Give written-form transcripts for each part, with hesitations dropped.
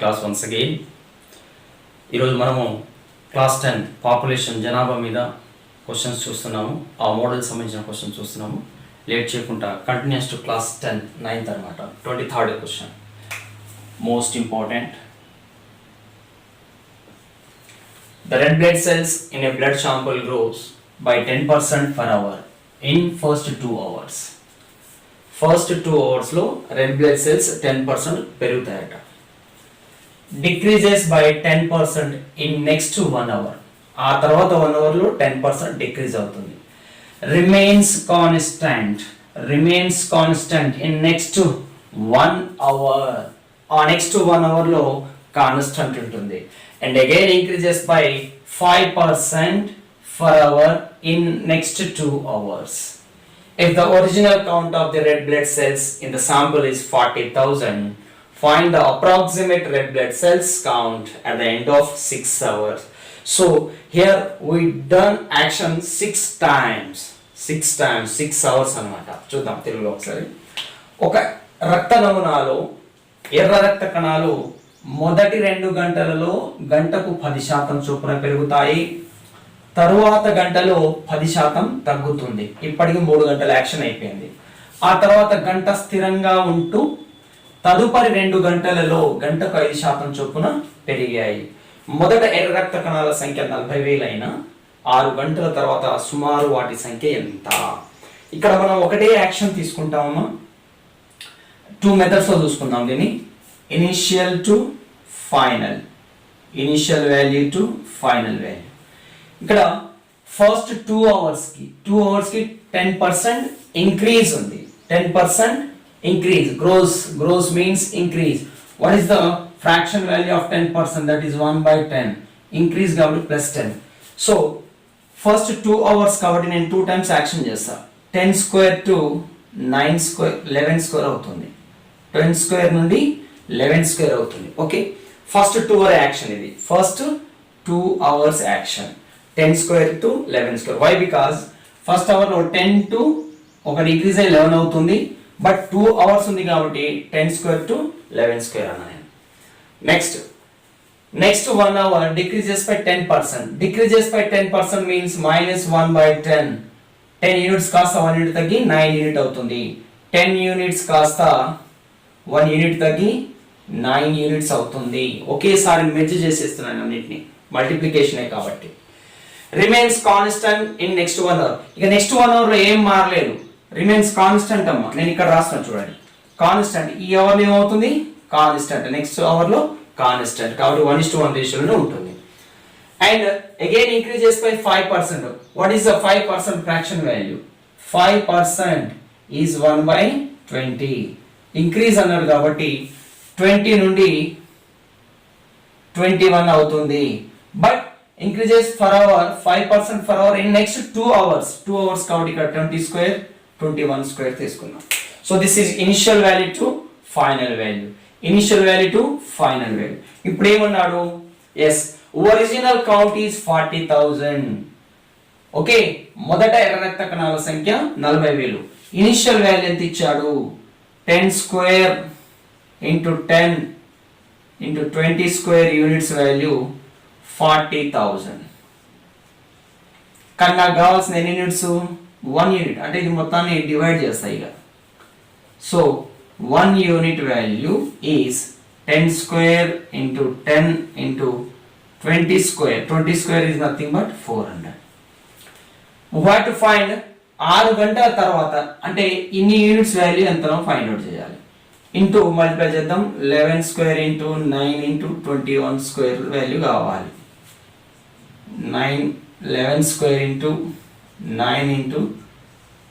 class once again. ఈరోజు మనము class 10 population జనాభా మీద క్వశ్చన్స్ చూస్తున్నాము. ఆ మోడల్ సంబంధించిన క్వశ్చన్ చూస్తున్నాము. లేట్ చేయకుండా కంటిన్యూస్ టు క్లాస్ 10 9th అన్నమాట. 23rd question most important. The red blood cells in a blood sample grows by 10% per hour in first 2 hours. First 2 hours లో red blood cells 10% పెరుగుతాయట. Decreases by 10% in next 1 hour. ఆ తర్వాత 1 hour లో 10% decrease అవుతుంది. Remains constant in next 1 hour. ఆ next 1 hour లో constant ఉంటుంది. And again increases by 5% per hour in next 2 hours. If the original count of the red blood cells in the sample is 40,000, find the approximate red blood cells count at the end of 6 hours. So here we done action 6 times, 6 hours అన్నమాట. చూద్దాం తెలుగులో ఒకసారి. ఒక రక్త నమూనాలో ఎర్ర రక్త కణాలు మొదటి 2 గంటలలో గంటకు 10% చొప్పున పెరుగుతాయి. తరువాత గంటలో 10% తగ్గుతుంది. ఇప్పటికి 3 గంటల యాక్షన్ అయిపోయింది. ఆ తర్వాత గంట స్థిరంగా ఉంటూ తదుపరి 2 గంటలలో గంటకు 5% చొప్పున పెరిగాయి. మొదట ఎర్ర రక్త కణాల సంఖ్య 40,000 అయినా 6 గంటల తర్వాత సుమారు వాటి సంఖ్య ఎంత? ఇక్కడ మనం ఒకటే యాక్షన్ తీసుకుంటామమ్మా. 2 మెథడ్స్ లో చూసుకుందాం దీన్ని. Initial to final, initial value to final value. ఇక్కడ ఫస్ట్ 2 hours కి 10% ఇంక్రీజ్ ఉంది. 10% increase, grows means increase. What is the fraction value of 10%? That is 1/10. Increase కాబట్టి +10. So first 2 hours కాబట్టి నేను 2 times యాక్షన్ చేస్తా. 10 square to 9 square 11 square అవుతుంది. 10 square నుండి 11 square అవుతుంది. ఓకే, ఫస్ట్ 2 hour యాక్షన్ ఇది. First 2 hours action 10 square to 11 square. Why? Because first hour లో 10 to ఒక డిగ్రీస్ 11 అవుతుంది. బట్ 2 hours ఉంది కాబట్టి 10 square to 11 square అన్నా నేను. Next 1 hour decreases by 10%. Decreases by 10% means -1/10. 10 units కాస్త 1 unit తగ్గి 9 unit అవుతుంది. 10 units కాస్త 1 unit తగ్గి 9 units అవుతుంది. ఒకేసారి మెర్జ్ చేసేస్తున్నాను అన్నిటిని, మల్టిప్లికేషనే కాబట్టి. Remains constant in next 1 hour. ఇక నెక్స్ట్ 1 hour లో ఏం మారలేదు, రిమైన్స్ కాన్స్టెంట్ అమ్మా. నేను ఇక్కడ రాస్తున్నా చూడండి, కాన్స్టెంట్. ఈ అవర్ ఏమవుతుంది? కాన్స్టెంట్. నెక్స్ట్ అవర్ లో కాన్స్టెంట్ కాబట్టి 1:1 రేషియోలో ఉంటుంది. And again increases by 5%. What is the 5% fraction value? 5% is 1/20. Increase అన్నారు కాబట్టి 20 నుండి 21 అవుతుంది. But increases per hour 5% per hour in next 2 hours. 2 hours కాబట్టి ఇక్కడ 20 square 21 square తీసుకున్నాం. So this is initial value to final value. Initial value to final value. ఇప్పుడు ఏమన్నాడు? yes, original count is 40,000. Okay, మొదట ఎర్ర రక్త కణాల సంఖ్య 40,000. ఇనిషియల్ వాల్యూ ఎంత ఇచ్చాడు? 10 square into 10 into 20 square units value 40,000. కానీ నాకు కావాల్సిన ఎన్ని యూనిట్స్? 1 యూనిట్. అంటే ఇది మొత్తాన్ని డివైడ్ చేస్తాయి ఇక. So 1 unit value is 10 square into 10 into 20 square. 20 square is nothing but 400. We have to find 6 గంటల తర్వాత అంటే ఇన్ని యూనిట్స్ వాల్యూ ఎంతనో ఫైండ్ అవుట్ చేయాలి. ఇంటూ మల్టిప్లై చేద్దాం. 11 square into 9 into 21 square value కావాలి. 11 square into 9 into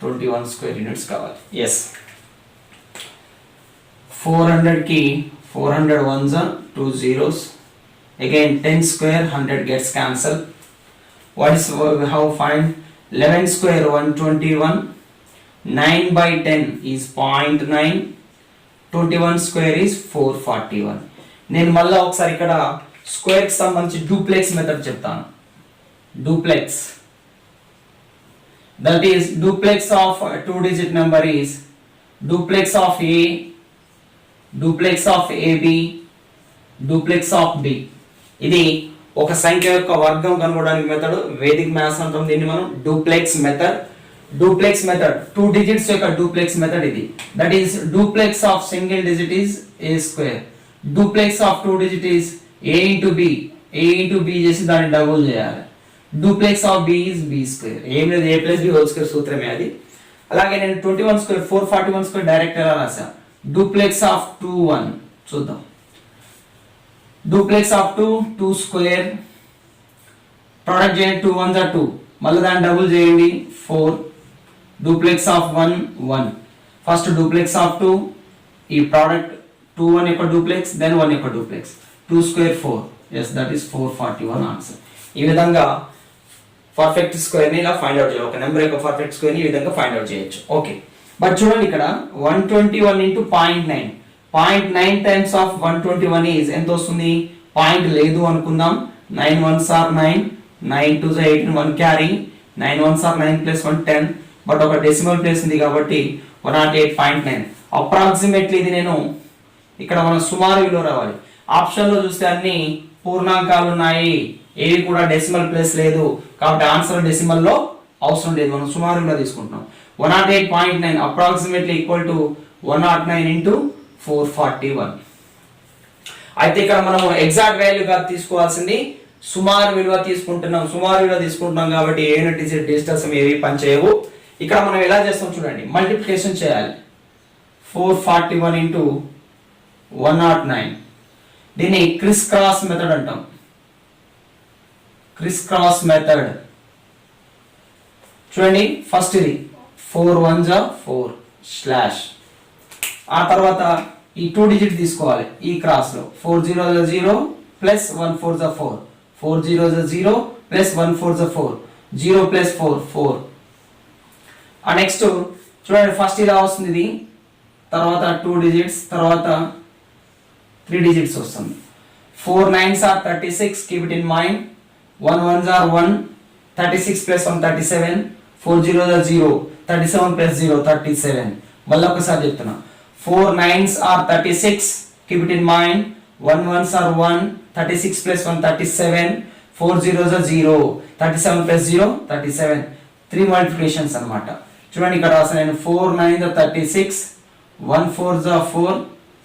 21 square units కావాలి. Yes, 400 కి 400 ones are 2 zeros. Again 10 square 100 gets cancelled. What is how find? 11 square 121. 9/10 is 0.9. 21 square is 441. నేను మళ్ళా ఒకసారి ఇక్కడ స్క్వేర్ కి సంబంధించి డూప్లెక్స్ మెథడ్ చెప్తాను. Duplex, that is duplex of 2-digit number is duplex of A, duplex of AB, duplex of B. ఇది ఒక సంఖ్య యొక్క వర్గం కనుగొనడానికి మెథడ్, వేదిక్ మ్యాథ్స్ అంటాం దీన్ని మనం. Duplex method, duplex method 2 digits యొక్క డూప్లెక్స్ మెథడ్ ఇది. That is duplex of single digit is a square, duplex of 2 digit is a into b, a into b చేసి దాన్ని డబుల్ చేయాలి. Duplex of b is b square, ఏం లేదు a plus b whole square సూత్రమే అది. అలాగే నేను 21 square 441 square direct ఎలా రాసా. డూప్లెక్స్ ఆఫ్ 2 1 చూద్దాం. డూప్లెక్స్ ఆఫ్ 2 స్క్వేర్, ప్రొడక్ట్ చేయండి 2 1 2, మళ్ళీ దాన్ని డబుల్ చేయండి 4. Duplex of 1 1, first duplex of 2, ఈ ప్రోడక్ట్ 2 1 యొక్క డూప్లెక్స్ దెన్ 1 యొక్క duplex, 2 square 4, yes that is 441 answer. ఈ విధంగా పర్ఫెక్ట్ స్క్వేర్ ని ఇలా ఫైండ్ అవుట్ చేయాలి. ఒక నెంబర్ యొక్క పర్ఫెక్ట్ స్క్వేర్ ని ఈ విధంగా ఫైండ్ అవుట్ చేయొచ్చు. ఓకే, బట్ చూడండి ఇక్కడ 121 into 0.9, 0.9 టైమ్స్ ఆఫ్ 121 ఈజ్ ఎంత వస్తుంది? పాయింట్ లేదు అనుకుందాం. 9 1s are 9, 9 2s are 18, 1 carry, 9 1s are 9 plus 1 10, but ఒక డెసిమల్ ప్లేస్ ఉంది కాబట్టి 108.9. అప్రాక్సిమేట్లీ ఇది నేను ఇక్కడ మనం సుమారు విలువ రావాలి. ఆప్షన్ లో చూస్తే అన్ని పూర్ణాంకాలు ఉన్నాయి, ఏవి కూడా డెసిమల్ ప్లేస్ లేదు, కాబట్టి ఆన్సర్ డెసిమల్ లో అవసరం లేదు, మనం సుమారు విలువ తీసుకుంటున్నాం. 108.9 అప్రాక్సిమేట్లీ ఈక్వల్ టు 109 into 441. అయితే ఇక్కడ మనం ఎగ్జాక్ట్ వాల్యూగా తీసుకోవాల్సింది సుమారు విలువ తీసుకుంటున్నాం. సుమారు విలువ తీసుకుంటున్నాం కాబట్టి యూనిట్ డిజిట్ డిజిటల్స్ ఏవి పనిచేయవు. ఇక్కడ మనం ఎలా చేస్తాం చూడండి, మల్టిప్లికేషన్ చేయాలి. 441 into 109, దీన్ని క్రిస్ క్రాస్ మెథడ్ అంటాం. క్రిస్ క్రాస్ మెథడ్ చూడండి, ఫస్ట్ ఇది 4 1s are 4 స్లాష్, ఆ తర్వాత ఈ 2 డిజిట్ తీసుకోవాలి ఈ క్రాస్ లో. 4 0s are 0 plus 1 4s are 4, 4 0s are 0 plus 1 4s are 4, 0 plus 4 4. ఆ నెక్స్ట్ చూడండి, ఫస్ట్ ఇలా వస్తుంది ఇది, తర్వాత 2 డిజిట్స్, తర్వాత 3 డిజిట్స్ వస్తుంది. 4 9s are 36, keep it in mind. 1 1s are 1, 36 plus 1 37, 4 0s are 0, 37 plus 0 37. మళ్ళీ ఒకసారి చెప్తున్నా, 4 9s are 36, keep it in mind. 1 1s are 1, 36 plus 1 37, 4 0s are 0, 37 plus 0 37. 3 multiplications అన్నమాట. చూడండి ఇక్కడ రాసాను నేను, 4 9s are 36, 1 4s are 4,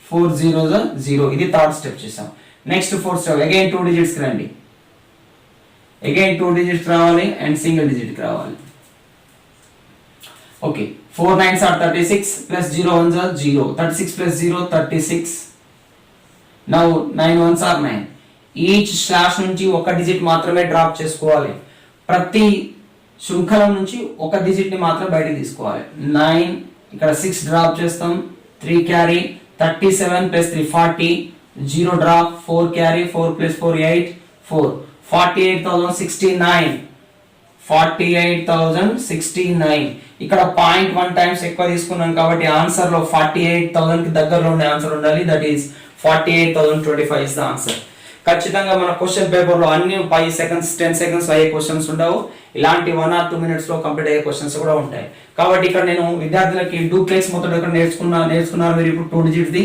4 0s are 0. ఇది third step చేసాం. Next fourth step, again 2 digits రండి, అగైన్ 2 డిజిట్స్ రావాలి అండ్ సింగిల్ డిజిట్ రావాలి. Okay, 4 9s are 36 plus 0 1s are 0, 36 plus 0 36. Now 9 1s are 9. Each slash నుంచి ఒక డిజిట్ మాత్రమే drop చేసుకోవాలి. ప్రతి శృంఖలం నుంచి ఒక డిజిట్ ని మాత్రం బయటకు తీసుకోవాలి. 9, ఇక్కడ 6 డ్రాప్ చేస్తాం, 3 carry, 37 plus 3 40, 0 drop, 4 carry, 4 plus 4 8 4, 48,069, 48,069. ఇక్కడ 0.1 టైమ్స్ ఎక్కువ తీసుకున్నాం కాబట్టి ఆన్సర్ లో 48,000 కి దగ్గరలో ఉండే ఆన్సర్ ఉండాలి. That is 48,025 is the answer. ఖచ్చితంగా మన క్వశ్చన్ పేపర్ లో అన్ని 5 seconds 10 seconds అయ్యే క్వశ్చన్స్ ఉండవు, ఇలాంటి 1 or 2 minutes లో కంప్లీట్ అయ్యే క్వశ్చన్స్ కూడా ఉంటాయి. కాబట్టి ఇక్కడ నేను విద్యార్థులకి డూప్లెక్స్ మెథడ్ ఇక్కడ నేర్చుకున్నారు మీరు ఇప్పుడు 2 digit ది,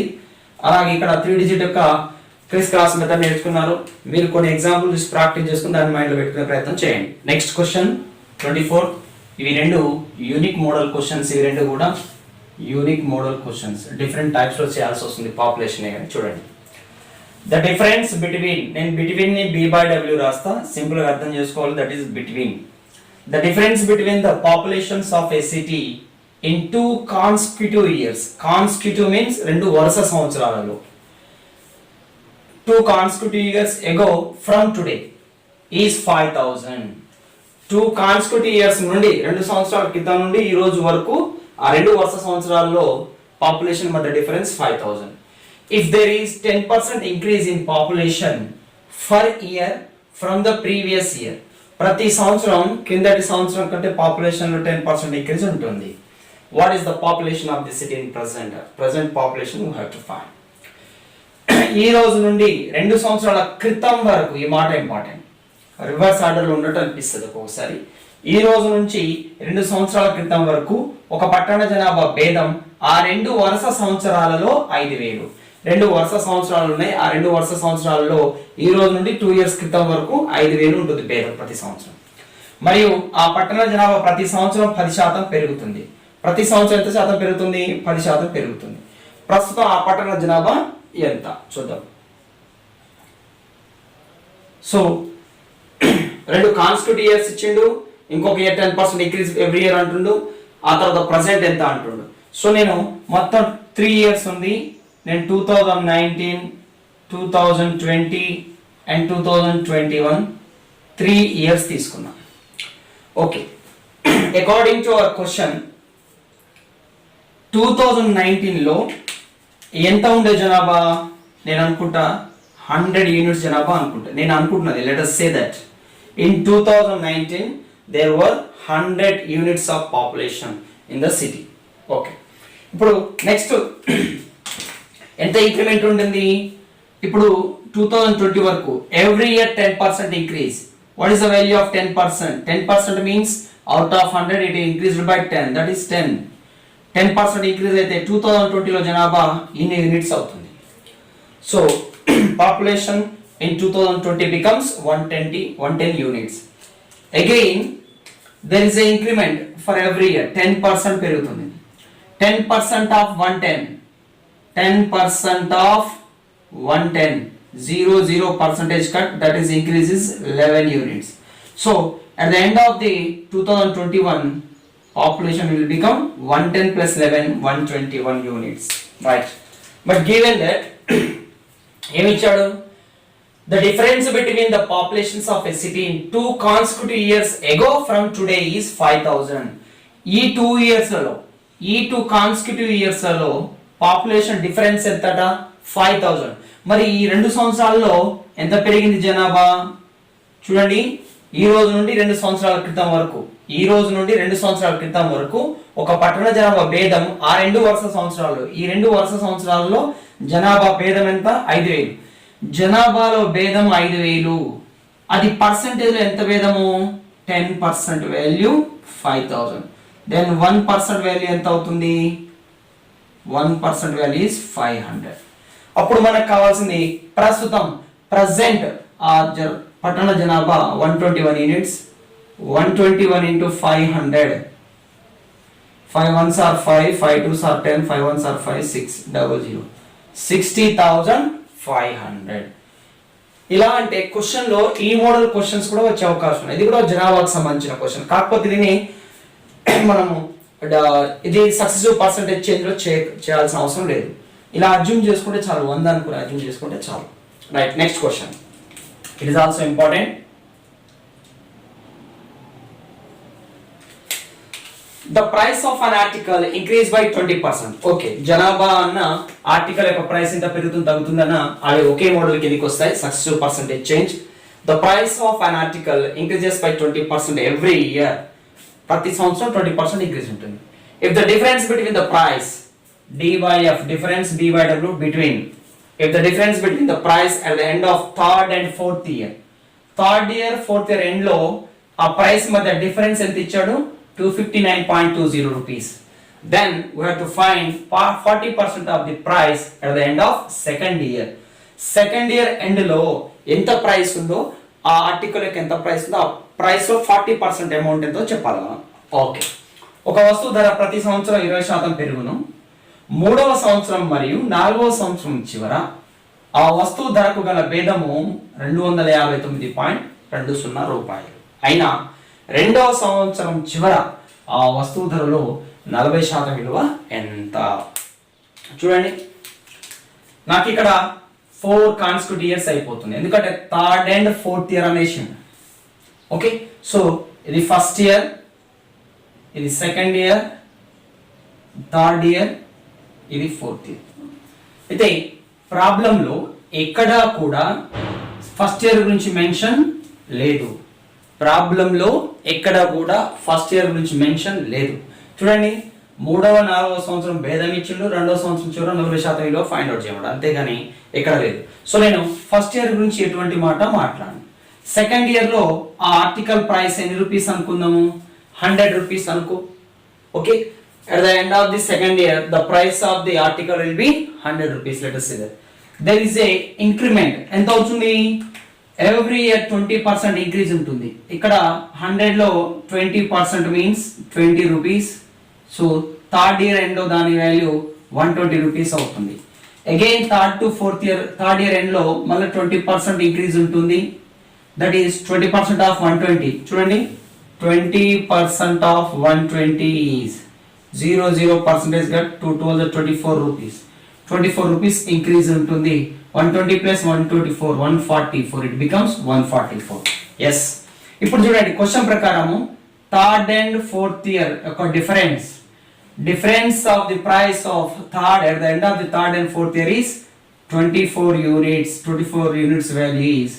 అలాగే ఇక్కడ 3 digit యొక్క క్రిస్ క్రాస్ మెథడ్ నేర్చుకున్నారు. మీరు కొన్ని ఎగ్జాంపుల్ చూసి ప్రాక్టీస్ చేసుకుని దాన్ని మైండ్ లో పెట్టుకునే ప్రయత్నం చేయండి. Next question 24. ఇవి రెండు యూనిక్ మోడల్ క్వశ్చన్స్, ఇవి రెండు కూడా unique model questions. Different types లో చేయాల్సి వస్తుంది పాపులేషన్ కానీ. చూడండి, ద డిఫరెన్స్ బిట్వీన్, నేను బిట్వీన్ ని b/w రాస్తా, సింపుల్ గా అర్థం చేసుకోవాలి. That is between, the difference between the populations of a city in 2 consecutive years. Constitutive means రెండు వరుస సంవత్సరాలలో. 2 consecutive years ago from today is 5,000. 2 consecutive years నుండి, 2 సంవత్సరాల క్రితం నుండి ఈ రోజు వరకు ఆ రెండు వరుస సంవత్సరాల్లో పాపులేషన్ మధ్య difference 5,000. If there is 10% increase in population per year from the previous year, ప్రతి సంవత్సరం కిందటి సంవత్సరం కంటే పాపులేషన్ లో 10% ఇంక్రీజ్ ఉంటుంది. What is the population of the city in present population we have to find. ఈ రోజు నుండి 2 సంవత్సరాల క్రితం వరకు, ఈ మాట ఇంపార్టెంట్, రివర్స్ ఆర్డర్ లో ఉన్నట్టు అనిపిస్తుంది ఒక్కొక్కసారి. ఈ రోజు నుంచి 2 సంవత్సరాల క్రితం వరకు ఒక పట్టణ జనాభా భేదం ఆ 2 వరుస సంవత్సరాలలో 5,000. రెండు వరుస సంవత్సరాలు ఉన్నాయి. ఆ రెండు వరుస సంవత్సరాలలో ఈ రోజు నుండి 2 years క్రితం వరకు 5,000 ఉంటుంది భేదం ప్రతి సంవత్సరం. మరియు ఆ పట్టణ జనాభా ప్రతి సంవత్సరం 10% పెరుగుతుంది. ప్రతి సంవత్సరం ఎంత శాతం పెరుగుతుంది? 10% పెరుగుతుంది. ప్రస్తుతం ఆ పట్టణ జనాభా ఎంత చూద్దాం. సో రెండు కాన్స్టిట్యూట్ ఇయర్స్ ఇచ్చిండు, ఇంకొక ఇయర్ 10% ఇంక్రీజ్ ఎవ్రీ ఇయర్ అంటుండు, ఆ తర్వాత ప్రజెంట్ ఎంత అంటుండు. సో నేను మొత్తం 3 years ఉంది. నేను 2019, 2020 అండ్ 2021 3 years తీసుకున్నా. Okay, according to our question 2019లో ఎంత ఉండే జనాభా? నేను అనుకుంటా 100 units జనాభా అనుకుంటా. నేను అనుకుంటున్నది, let us say that in 2019 there were 100 units of population in the city. Okay, ఇప్పుడు నెక్స్ట్ ఎంత ఇంక్రిమెంట్ ఉంటుంది? ఇప్పుడు 2020 వరకు every year 10% increase. What is the value of 10%? 10% means out of 100 it increased by 10, that is 10. 10% increase అయితే 2020లో జనాభా ఇన్ని units అవుతుంది. So population in 2020 becomes 110 units. Again there is a increment for every year, 10% పెరుగుతుంది. 10% of 110, 10% of 110, 0 percentage cut, that is increases 11 units. So at the end of the 2021 population will become 110 plus 11, 121 units, right? But given that ఏమి ఇచ్చాడు? The difference between the populations of a city in 2 consecutive years ago from today is 5,000. ఈ 2 years లలో, ఈ 2 consecutive years లలో population difference ఎంతట? 5,000. మరి ఈ 2 సంవత్సరాల్లో ఎంత పెరిగింది జనాభా? చూడండి, ఈ రోజు నుండి 2 సంవత్సరాల క్రితం వరకు, ఈ రోజు నుండి 2 సంవత్సరాల క్రితం వరకు ఒక పట్టణ జనాభా భేదం ఆ 2 వరుస సంవత్సరాల్లో, ఈ 2 వరుస సంవత్సరాల్లో జనాభా భేదం ఎంత? 5,000. జనాభాలో భేదం 5,000. అది పర్సెంటేజ్ లో ఎంత భేదము? 10% వాల్యూ 5,000. దెన్ 1% వాల్యూ ఎంత అవుతుంది? 1% వాల్యూ ఇస్ 500. అప్పుడు మనకు కావాల్సింది ప్రస్తుతం ప్రజెంట్ ఆ పట్టణ జనాభా 121 units. 121 into 500, 5 ones are 5, 5 twos are 10, 5 ones are 5, 6, 00, 60,500. ఇలా అంటే క్వశ్చన్ లో ఈ మోడల్ క్వశ్చన్స్ కూడా వచ్చే అవకాశం ఉంది. ఇది కూడా జనాభాకు సంబంధించిన క్వశ్చన్, కాకపోతే దీన్ని మనము ఇది సక్సెసివ్ పర్సెంటేజ్ చేంజ్ లో చేయాల్సిన అవసరం లేదు. ఇలా అజ్యూమ్ చేసుకుంటే చాలు, 100 అనుకుని అజ్యూమ్ చేసుకుంటే చాలు. Right, next question. It is also important. The price of an article increased by 20%. Okay, జనాభా అన్న ఆర్టికల్ యొక్క ప్రైస్ ఎంత పెరుగుతుంది తగ్గుతుందన్న అవి ఒకే మోడల్ కిందకి వస్తాయి. Successive percentage change. The price of an article increases by 20% every year. ప్రతి సంవత్సరం 20% ఇంక్రీజ్ ఉంటుంది. If the difference between the price d by f, difference d by w between, if the difference between the price at the end of third and fourth year, fourth year end లో ఆ price మధ్య difference ఎంత ఇచ్చాడు? 259.20 rupees. Then we have to find 40% of the price at the end of second year. Second year end లో ఎంత price ఉందో ఆ article యొక్క ఎంత ప్రైస్ ఉందో ఆ ప్రైస్ లో 40% అమౌంట్ ఎంతో చెప్పాలి మనం. ఓకే, ఒక వస్తువు ధర ప్రతి సంవత్సరం 20% పెరుగును. 3వ సంవత్సరం మరియు 4వ సంవత్సరం చివర ఆ వస్తువు ధరకు గల భేదము 259.20 రూపాయలు. అయినా 2వ సంవత్సరం చివర ఆ వస్తువు ధరలో 40% విలువ ఎంత? చూడండి, నాకు ఇక్కడ 4 కాన్స్టిట్యూట్ ఇయర్స్ అయిపోతుంది, ఎందుకంటే థర్డ్ అండ్ ఫోర్త్ ఇయర్ అనేసి. ఓకే, సో ఇది ఫస్ట్ ఇయర్, ఇది సెకండ్ ఇయర్, థర్డ్ ఇయర్, ఇది ఫోర్త్ ఇయర్. అయితే ప్రాబ్లంలో ఎక్కడా కూడా ఫస్ట్ ఇయర్ గురించి మెన్షన్ లేదు. ప్రాబ్లంలో ఎక్కడ కూడా ఫస్ట్ ఇయర్ గురించి మెన్షన్ లేదు. చూడండి, 3వ 4వ సంవత్సరం భేదం ఇచ్చిండు, 2వ సంవత్సరం చివర 40% విలువ ఫైండ్ అవుట్ చేయమడు, అంతేగాని ఎక్కడ లేదు. సో నేను ఫస్ట్ ఇయర్ గురించి ఎటువంటి మాట మాట్లాడను. సెకండ్ ఇయర్ లో ఆ ఆర్టికల్ ప్రైస్ ఎన్ని రూపీస్ అనుకుందాము? 100 రూపీస్ అనుకో. Okay, at the end of the second year the price of the article will be 100 rupees. Let us see that there is a increment. ఎంత అవుతుంది? ఎవ్రీ ఇయర్ 20% ఇంక్రీజ్ ఉంటుంది. ఇక్కడ 100 లో 20% means 20 rupees. So third year end లో దాని value 120 rupees అవుతుంది. Again third to fourth year, third year end లో మళ్ళీ 20% ఇంక్రీజ్ ఉంటుంది. That is 20% of 120. చూడండి, 20% ఆఫ్ 120 ఈజ్ 0% గా 2 12 24 రూపీస్. 24 రూపీస్ ఇంక్రీజ్ ఉంటుంది. 120 ప్లస్ 124 144, ఇట్ బికమ్స్ 144. ఎస్. ఇప్పుడు చూడండి క్వశ్చన్ ప్రకారము థర్డ్ అండ్ ఫోర్త్ ఇయర్ యొక్క difference of the price of third at the end of the third and fourth year is 24 units. 24 units value is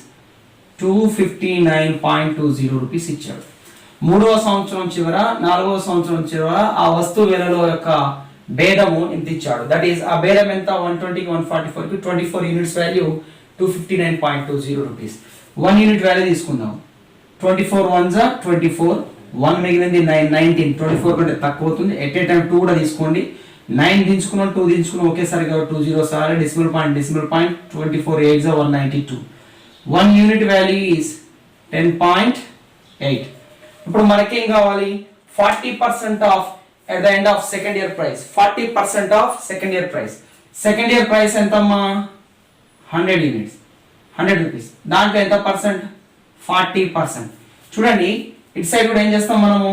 259.20 rupees ఇచ్చాడు. మూడవ సంవత్సరం చివర, నాలుగవ సంవత్సరం చివర ఆ వస్తువు విలువల యొక్క భేదము ఎంత ఇచ్చాడు. దట్ ఈస్ ఆ భేదం ఎంత? 120 144 కి 24 units value 259.20 rupees. 1 unit value తీసుకుందాం. 24 1 జా 24, 1 మిగిలింది 9, 19. 24 కంటే తక్కువ అవుతుంది. ఎట్ ఏ టైం 2 కూడా తీసుకోండి. 9 దించుకున్నాం, 2 దించుకున్నాం ఒకేసారి, 2 zeros are decimal point 24 8 జా 192. 1 యూనిట్ వాల్యూ ఈస్ 10.8. ఇప్పుడు మనకేం కావాలి? 40% of at the end of second year price. 40% of second year price. Second year price ఎంతమ్మా? 100 units, 100 rupees. దాంట్లో ఎంత పర్సెంట్? 40%. చూడండి ఇటు సైడ్ కూడా ఏం చేస్తాం మనము?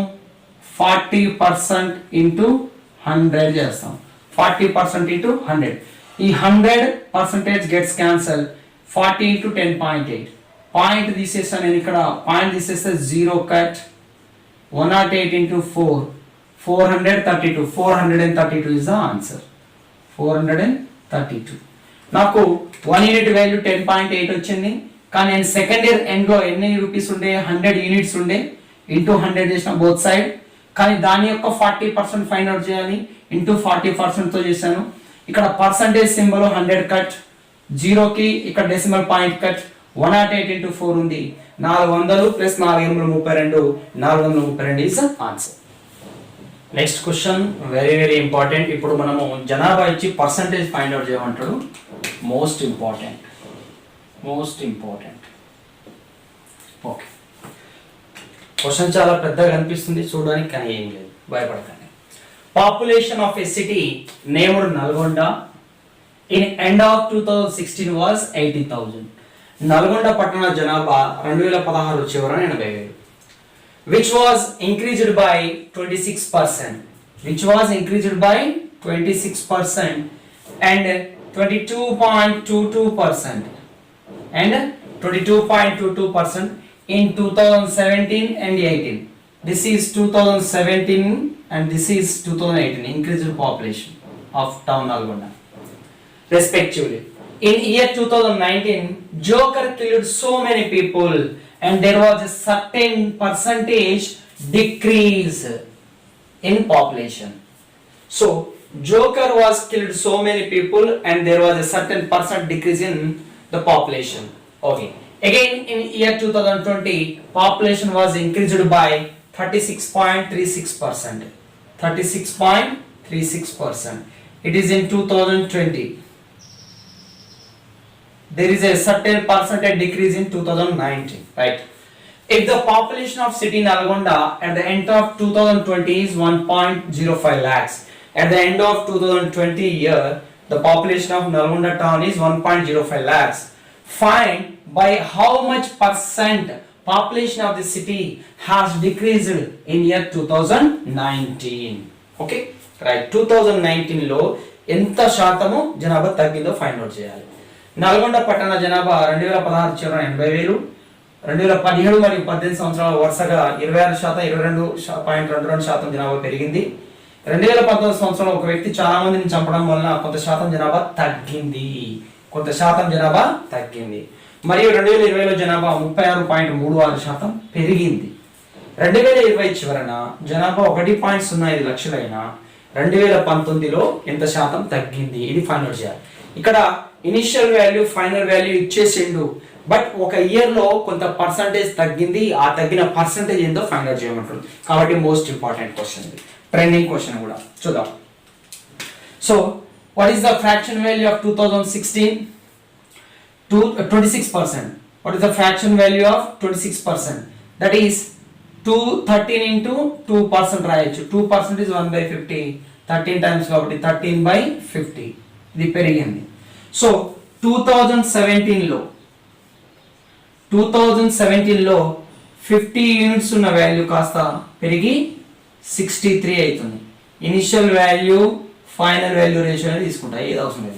40% ఇంటూ 100 చేస్తాం. 40% ఇంటూ 100. ఈ 100% గెట్స్ క్యాన్సల్. 40 ఇంటూ 10.8. పాయింట్ తీసేస్తాను నేను ఇక్కడ. పాయింట్ తీసేస్తే 0 cut. 108 into 4 432. 432 is the answer. 432. నాకు 1 యూనిట్ వాల్యూ 10.8 వచ్చింది. కానీ నేను సెకండ్ ఇయర్ ఎండ్ లో ఎన్ని రూపీస్ ఉండే? 100 యూనిట్స్ ఉండే. ఇంటూ 100 చేసిన బోత్ సైడ్. కానీ దాని యొక్క 40% ఫైండ్ అవుట్ చేయాలి. ఇంటూ 40% తో చేశాను. ఇక్కడ పర్సంటేజ్ సింబల్ 100 కట్, 0కి ఇక్కడ డెసిమల్ పాయింట్ కట్. 108 ఇంటూ 4 ఉంది. 400 ప్లస్ 432, 432 is the answer. Next question very very important. ఇప్పుడు మనము జనాభా ఇచ్చి పర్సంటేజ్ ఫైండ్ అవుట్ చేయమంటాడు. Most important. ఓకే, క్వశ్చన్ చాలా పెద్దగా కనిపిస్తుంది చూడడానికి, కానీ ఏం లేదు, భయపడకండి. Population of a city named Nalgonda in end of 2016 was 80,000. Nalgonda పట్టణ జనాభా 2016 చివర 80,000. which was increased by 26%, and 22.22% in 2017 and 18. This is 2017 and this is 2018. Increased population of town Nalgonda respectively. In year 2019, Joker killed so many people and there was a certain percentage decrease in population. So Joker was killed so many people and there was a certain percent decrease in the population. Okay, again in year 2020 population was increased by 36.36%. 36.36%. It is in 2020. There is a certain percentage decrease in 2019, right? If the population of city Nalgonda at the end of 2020 is 1.05 lakhs, at the end of 2020 year, the population of Nalgonda town is 1.05 lakhs. Find by how much percent population of the city has decreased in year 2019. Okay, right? 2019 లో ఎంత శాతము జనాభా తగ్గిందో find out చేయాలి. నల్గొండ పట్టణ జనాభా 2016 చివర 80,000. 2017 మరియు 18 సంవత్సరాల వరుసగా 26%, 22.22% జనాభా పెరిగింది. 2019 సంవత్సరంలో ఒక వ్యక్తి చాలా మందిని చంపడం వలన కొంత శాతం జనాభా తగ్గింది. మరియు 2020లో జనాభా 36.36% పెరిగింది. 2020 చివరన జనాభా 1.05 లక్షలైన 2019లో ఎంత శాతం తగ్గింది? ఇది ఫైండ్ అవుట్ చేయాలి. ఇక్కడ ఇనిషియల్ వాల్యూ ఫైనల్ వాల్యూ ఇచ్చేసిండు, బట్ ఒక ఇయర్ లో కొంత పర్సంటేజ్ తగ్గింది. ఆ తగ్గిన పర్సంటేజ్ ఏందో ఫైండ్ అవుట్ చేయమంటుంది. కాబట్టి మోస్ట్ ఇంపార్టెంట్ క్వశ్చన్ ఇది. ట్రెండింగ్ క్వశ్చన్ కూడా చూద్దాం. So what is the fraction value of 2016? 26%. What is the fraction value of 26%? That is 13 into 2% రాయొచ్చు. 2% is 1/50. 13 times కాబట్టి 13/50 ఇది పెరిగింది. సో 2017లో 50 యూనిట్స్ ఉన్న వాల్యూ కాస్త పెరిగి 63 అవుతుంది. Initial value final value ratio అనేది తీసుకుంటా, ఏది అవసరం లేదు.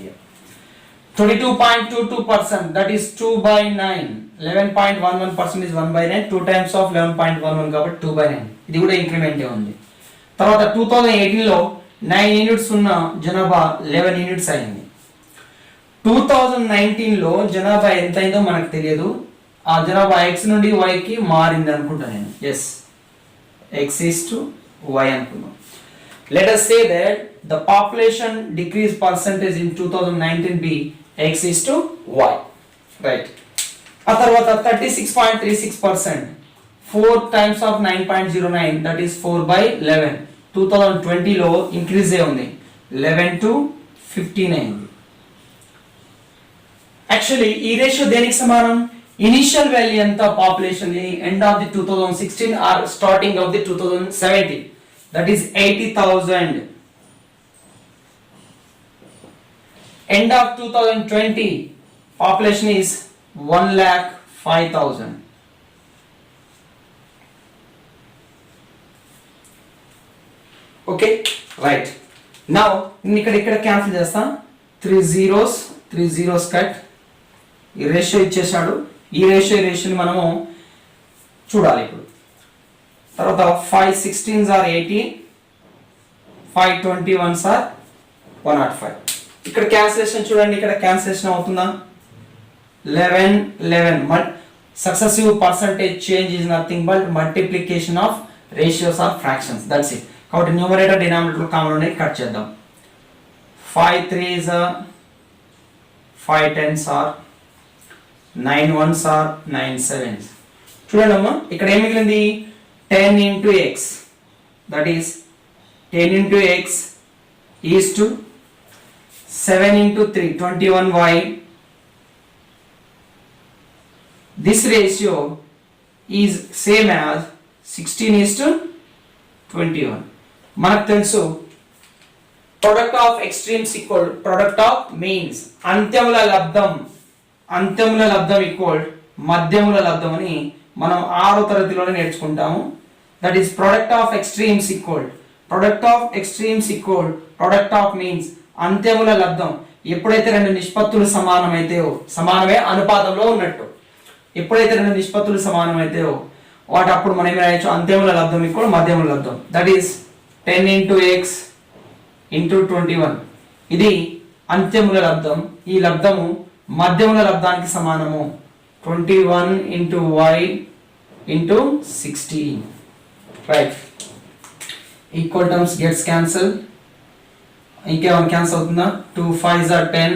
22.22%, that is 2/9. 11.11% is 1/9. 2 times of 11.11 కాబట్టి 2/9. ఇది కూడా ఇంక్రిమెంటే ఉంది. తర్వాత 2018లో 9 యూనిట్స్ ఉన్న జనాభా 11 యూనిట్స్ అయింది. 2019లో జనాభా ఎంత అయిందో మనకు తెలియదు. ఆ జనాభా x నుండి y కి మారింది అనుకుంటా నేను. Yes, x is to y అనుకున్నాం. Let us say that the population decrease percentage in 2019 be x is to y, right? ఆ తర్వాత 36.36%, 4 times of 9.09, that is 4/11. 2020లో increase అయి ఉంది, 11 to 15 అయింది. యాక్చువల్లీ ఈ రేషియో దేనికి సమానం? ఇనిషియల్ వాల్యూ ఎంత population end of the 2016 or starting of the 2017, that is 80,000. End of 2020 population is 1,05,000. Okay, right. Now ఇక్కడ క్యాన్సిల్ చేస్తా. 3 zeros కట్. ఈ రేషియో ఇచ్చేసాడు. ఈ రేషియోని మనము చూడాలి ఇప్పుడు. తర్వాత 5 16s are 80, 5 21s are 105. ఇక్కడ క్యాన్సిలేషన్ చూడండి, ఇక్కడ క్యాన్సిలేషన్ అవుతుందా? 11 successive percentage change is nothing but multiplication of ratios of fractions, that's it. కాబట్టి న్యూమరేటర్ డినామినేటర్ కామన్ ఉన్నాయి, కట్ చేద్దాం. 5 3s are 5 10s are 9 1s are 9 7s. చూడండి అమ్మా, ఇక్కడ ఏం మిగిలింది? 10 into x, that is 10 into x is to 7 into 3, 21y. This ratio is same as 16 is to 21. మనకు తెలుసు product of extremes equal product of means. అంత్యముల లబ్ధం equal మధ్యముల లబ్ధం అని మనం 6వ తరగతిలోనే నేర్చుకుంటాము. That is product of extremes equal product of means. అంత్యముల లబ్ధం ఎప్పుడైతే రెండు నిష్పత్తులు సమానమే అనుపాతంలో ఉన్నట్టు, ఎప్పుడైతే రెండు నిష్పత్తులు సమానమైతేయో వాటి అప్పుడు మనం ఏమి రాయొచ్చు? అంత్యముల లబ్ధం ఈక్వల్ మధ్యముల లబ్ధం, that is 10 into x into 21. ఇది అంత్యముల లబ్ధం. ఈ లబ్ధము మధ్యముల లబ్ధానికి సమానము. 21 into y into 16, right? Equal terms gets cancelled. ఇంకేమైనా క్యాన్సిల్ అవుతుందా? 2 5s are 10,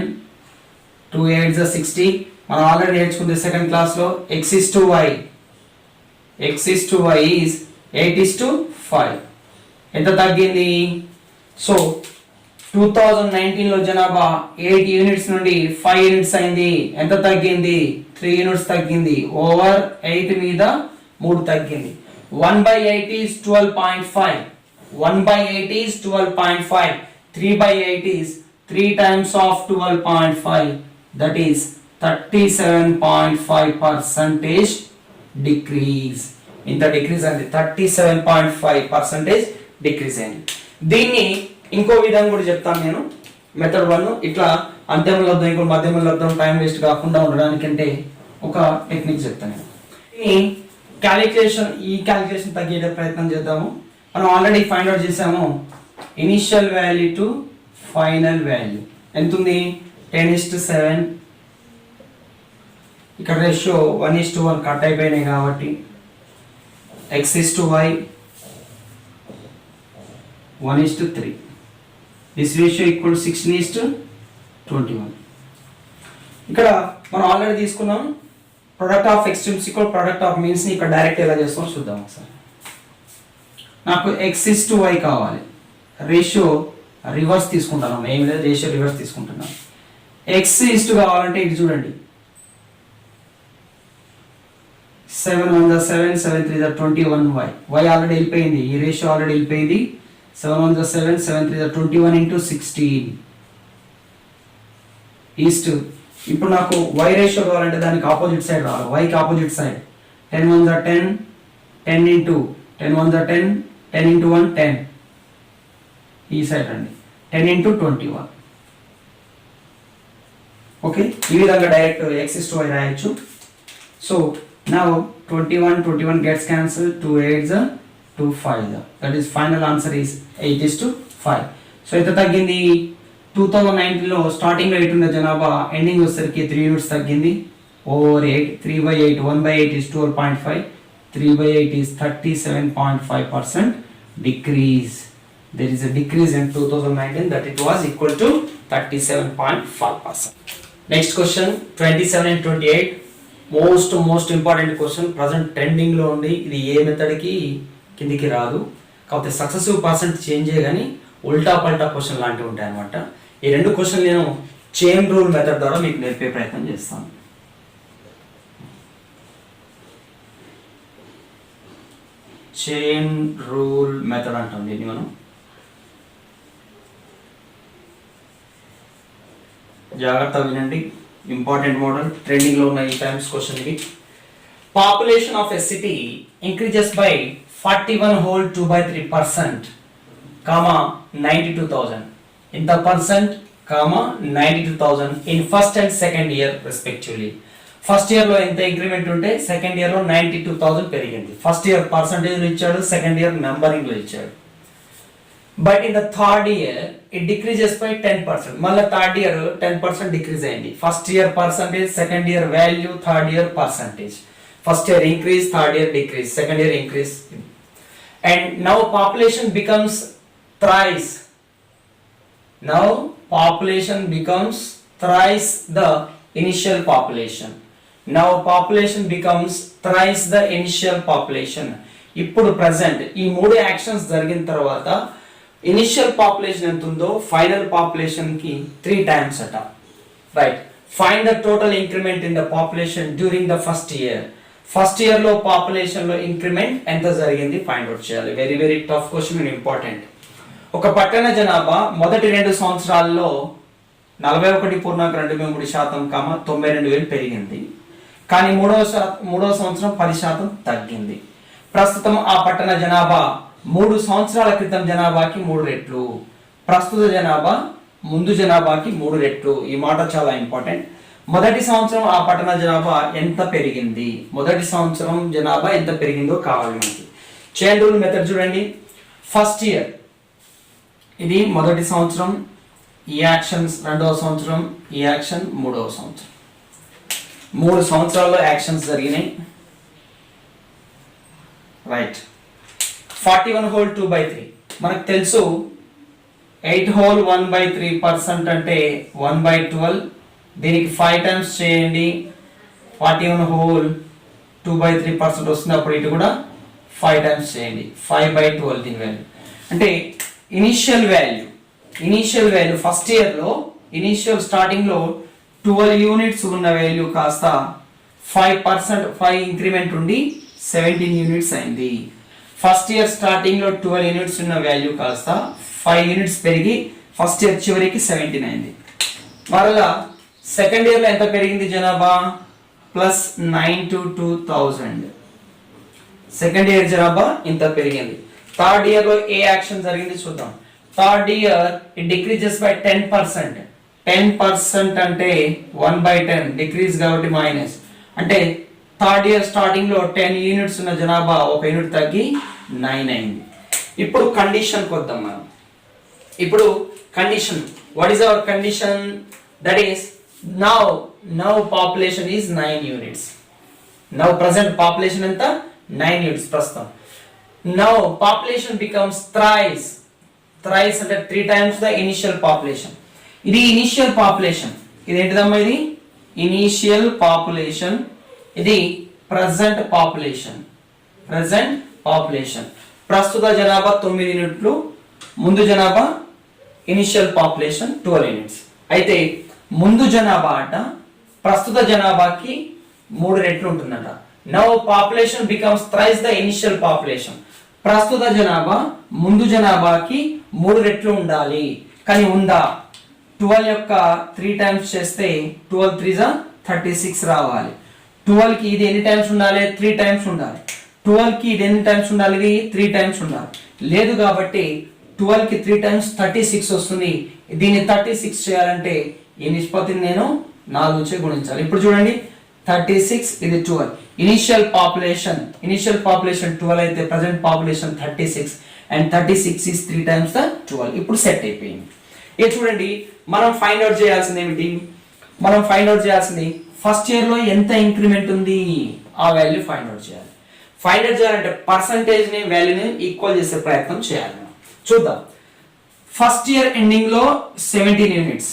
2 8s are 60. మనం ఆల్రెడీ నేర్చుకుంది సెకండ్ క్లాస్లో. x is to y is 8 is to 5. ఎంత తగ్గింది? సో 2019లో జనాభా 8 యూనిట్స్ నుండి 5 యూనిట్స్ అయింది. ఎంత తగ్గింది? 3 యూనిట్స్ తగ్గింది. ఓవర్ 8 మీద 3 తగ్గింది. 1/8 is 12.5. 1/8 is 12.5. 3/8 is 3 times of 12.5. That is 37.5% decrease. ఇంత డిక్రీజ్ అయింది, 37.5% డిక్రీజ్ అయింది. దీన్ని ఇంకో విధంగా కూడా చెప్తాను నేను. మెథడ్ 1 ఇట్లా అంత్యముల లబ్ధం ఇంకో మధ్యముల లబ్ధం టైం వేస్ట్ కాకుండా ఉండడానికంటే ఒక టెక్నిక్ చెప్తాను నేను. ఈ క్యాలిక్యులేషన్ తగ్గే ప్రయత్నం చేద్దాము. మనం ఆల్రెడీ ఫైండ్ అవుట్ చేసాము. Initial value to final value ఎంత ఉంది? 10:7. ఇక్కడ రేషియో 1:1 కట్ అయిపోయినాయి కాబట్టి x is to y 1:3. This ratio equal 16:21. ఇక్కడ మనం ఆల్రెడీ తీసుకున్నాం. Product of extremes equal product of means ని ఇక్కడ డైరెక్ట్ ఎలా చేస్తామో చూద్దాం ఒకసారి. నాకు x:y కావాలి. రేషియో రివర్స్ తీసుకుంటున్నాం, ఏం లేదు, రేషియో రివర్స్ తీసుకుంటున్నాం. x కావాలంటే ఇది చూడండి, 7 1 7 7 3 21y. y ఆల్రెడీ వెళ్ళిపోయింది, ఈ రేషియో ఆల్రెడీ వెళ్ళిపోయింది. 7 1 7 7 3 21 into 16 ఈస్ట్. ఇప్పుడు నాకు y రేషియో కావాలంటే దానికి ఆపోజిట్ సైడ్ రావాలి, y కి ఆపోజిట్ సైడ్. 10 1 10 10 into 10 1 10 10 into 1 10, ఈ సైడ్ అండి, 10 into 21. ఓకే, ఈ విధంగా డైరెక్ట్ x:y రాయొచ్చు. So now 21 gets cancelled, 2 8s 2 5s, that is final answer is 8:5. So ఎంత తగ్గింది? 2019 లో స్టార్టింగ్ లో 8 ఉన్న జనాభా ఎండింగ్ వచ్చేసరికి 3 యూనిట్స్ తగ్గింది. Over 8, 3/8, 1/8 is 12.5, 3/8 is 37.5% decrease. There is a decrease in 2019 that it was equal to 37.5%. Next question 27 and 28, most important question, present trending లో ఉంది. ఇది ఏ మెథడ్ కి కిందికి రాదు, కాకపోతే సక్సెసివ్ పర్సెంట్ చేంజ్ కానీ ఉల్టా పల్టా క్వశ్చన్ లాంటివి ఉంటాయి అన్నమాట. ఈ రెండు క్వశ్చన్ నేను చైన్ రూల్ మెథడ్ ద్వారా మీకు నేర్పే ప్రయత్నం చేస్తాను. చైన్ రూల్ మెథడ్ అంటాం దీన్ని మనం. జాగ్రత్త వినండి, ఇంపార్టెంట్ మోడల్, ట్రెండింగ్ లో ఉన్న ఈ టైమ్స్ క్వశ్చన్ ఇది. Population of a city increases by 41 whole 2/3%, 92,000. ఇంత percent, 92,000 in first and second year respectively. First year లో ఎంత ఇంక్రిమెంట్ ఉంటే సెకండ్ ఇయర్ లో 92,000 పెరిగింది. ఫస్ట్ ఇయర్ పర్సంటేజ్ ఇచ్చాడు, సెకండ్ ఇయర్ నంబరింగ్ లో ఇచ్చాడు. But in the third year it decreases by 10%. మళ్ళీ థర్డ్ ఇయర్ 10% డిక్రీజ్ అయింది. First year percentage, second year value, third year percentage. First year increase, third year decrease, second year increase. And now population becomes thrice. Now population becomes thrice the initial population. Now population becomes thrice the initial population. ఇప్పుడు present ఈ మూడు actions జరిగిన తర్వాత initial population ఎంత ఉందో final population కి 3 times అట. Right, find the total increment in the population during the first year. First year లో పాపులేషన్ లో ఇంక్రిమెంట్ ఎంత జరిగింది ఫైండ్ అవుట్ చేయాలి. Very very tough question and important. ఒక పట్టణ జనాభా మొదటి 2 సంవత్సరాల్లో 41.23%, 92,000 పెరిగింది. కానీ మూడవ సంవత్సరం 10% తగ్గింది. ప్రస్తుతం ఆ పట్టణ జనాభా 3 సంవత్సరాల క్రితం జనాభాకి 3 రెట్లు, ప్రస్తుత జనాభా ముందు జనాభాకి 3 రెట్లు. ఈ మాట చాలా ఇంపార్టెంట్. మొదటి సంవత్సరం ఆ పట్టణ జనాభా ఎంత పెరిగింది, మొదటి సంవత్సరం జనాభా ఎంత పెరిగిందో కావాలి మనకి. చైన్ రూల్ మెథడ్ చూడండి. ఫస్ట్ ఇయర్ ఇది మొదటి సంవత్సరం, ఈ యాక్షన్స్ రెండవ సంవత్సరం, ఈ యాక్షన్ మూడవ సంవత్సరం. 3 సంవత్సరాల్లో యాక్షన్స్ జరిగినాయి. రైట్, 41 whole 2/3 మనకు తెలుసు. 8 whole 1/3% అంటే 1/12. దీనికి 5 times చేయండి, 41 whole 2/3% వస్తుంది. అప్పుడు ఇటు కూడా 5 times చేయండి, 5/12 దీని వాల్యూ. అంటే ఇనిషియల్ వాల్యూ ఫస్ట్ ఇయర్ లో ఇనిషియల్ స్టార్టింగ్ లో 12 యూనిట్స్ ఉన్న వాల్యూ కాస్త 5% 5 ఇంక్రిమెంట్ ఉండి 17 యూనిట్స్ అయింది. ఫస్ట్ ఇయర్ స్టార్టింగ్ లో 12 యూనిట్స్ ఉన్న వాల్యూ కాస్త 5 యూనిట్స్ పెరిగి ఫస్ట్ ఇయర్ చివరికి 17 అయింది. మరలా సెకండ్ ఇయర్ లో ఎంత పెరిగింది జనాభా? +9 to 2,000. సెకండ్ ఇయర్ జనాభా ఇంత పెరిగింది. థర్డ్ ఇయర్ లో ఏ యాక్షన్ జరిగింది చూద్దాం. Third year it decreases by 10%. 10% అంటే 1/10 డిక్రీజ్ కాబట్టి మైనస్. అంటే థర్డ్ ఇయర్ స్టార్టింగ్ లో 10 యూనిట్స్ ఉన్న జనాభా 1 యూనిట్ తగ్గి 9 అయింది. ఇప్పుడు కండిషన్ కొద్దాం మనం. ఇప్పుడు condition, what is our condition? That is now population is 9 units. Now present population ఎంత? 9 units ప్రస్తుతం. Now population becomes thrice అంటే 3 times the initial population. ఇది ఇనిషియల్ పాపులేషన్. ఇది ఏంటిదమ్మా? ఇది ఇనిషియల్ పాపులేషన్. ఇది present population. ప్రస్తుత జనాభా 9 యూనిట్లు, ముందు జనాభా ఇనిషియల్ పాపులేషన్ 12 యూనిట్స్. అయితే ముందు జనాభా అట ప్రస్తుత జనాభాకి 3 రెట్లు ఉంటుందట. Now population becomes thrice the initial population. ప్రస్తుత జనాభా ముందు జనాభాకి 3 రెట్లు ఉండాలి. కానీ ఉందా? 12 యొక్క 3 టైమ్స్ చేస్తే 12 3 36 రావాలి. 12 కి ఇది ఎన్ని టైమ్స్ ఉండాలి? 3 టైమ్స్ ఉండాలి. 12 కి ఇది ఎన్ని టైమ్స్ ఉండాలి? ఇది 3 టైమ్స్ ఉండాలి. లేదు కాబట్టి 12 కి 3 టైమ్స్ 36 వస్తుంది. దీన్ని 36 చేయాలంటే ఈ నిష్పత్తిని నేను 4 చే గుణించాలి. ఇప్పుడు చూడండి 36 ఇది 12. ఇనిషియల్ పాపులేషన్ 12 అయితే present population 36 and 36 is 3 times the 12. ఇప్పుడు సెట్ అయిపోయింది. ఇది చూడండి మనం ఫైండ్ అవుట్ చేయాల్సింది ఏమిటి? మనం ఫైండ్ అవుట్ చేయాల్సింది ఫస్ట్ ఇయర్ లో ఎంత ఇంక్రిమెంట్ ఉంది ఆ వాల్యూ ఫైండ్ అవుట్ చేయాలి. ఫైండ్ అవుట్ చేయాలంటే పర్సంటేజ్ ని వాల్యూని ఈక్వల్ చేసే ప్రయత్నం చేయాలి. చూద్దాం. ఫస్ట్ ఇయర్ ఎండింగ్ లో 17 యూనిట్స్,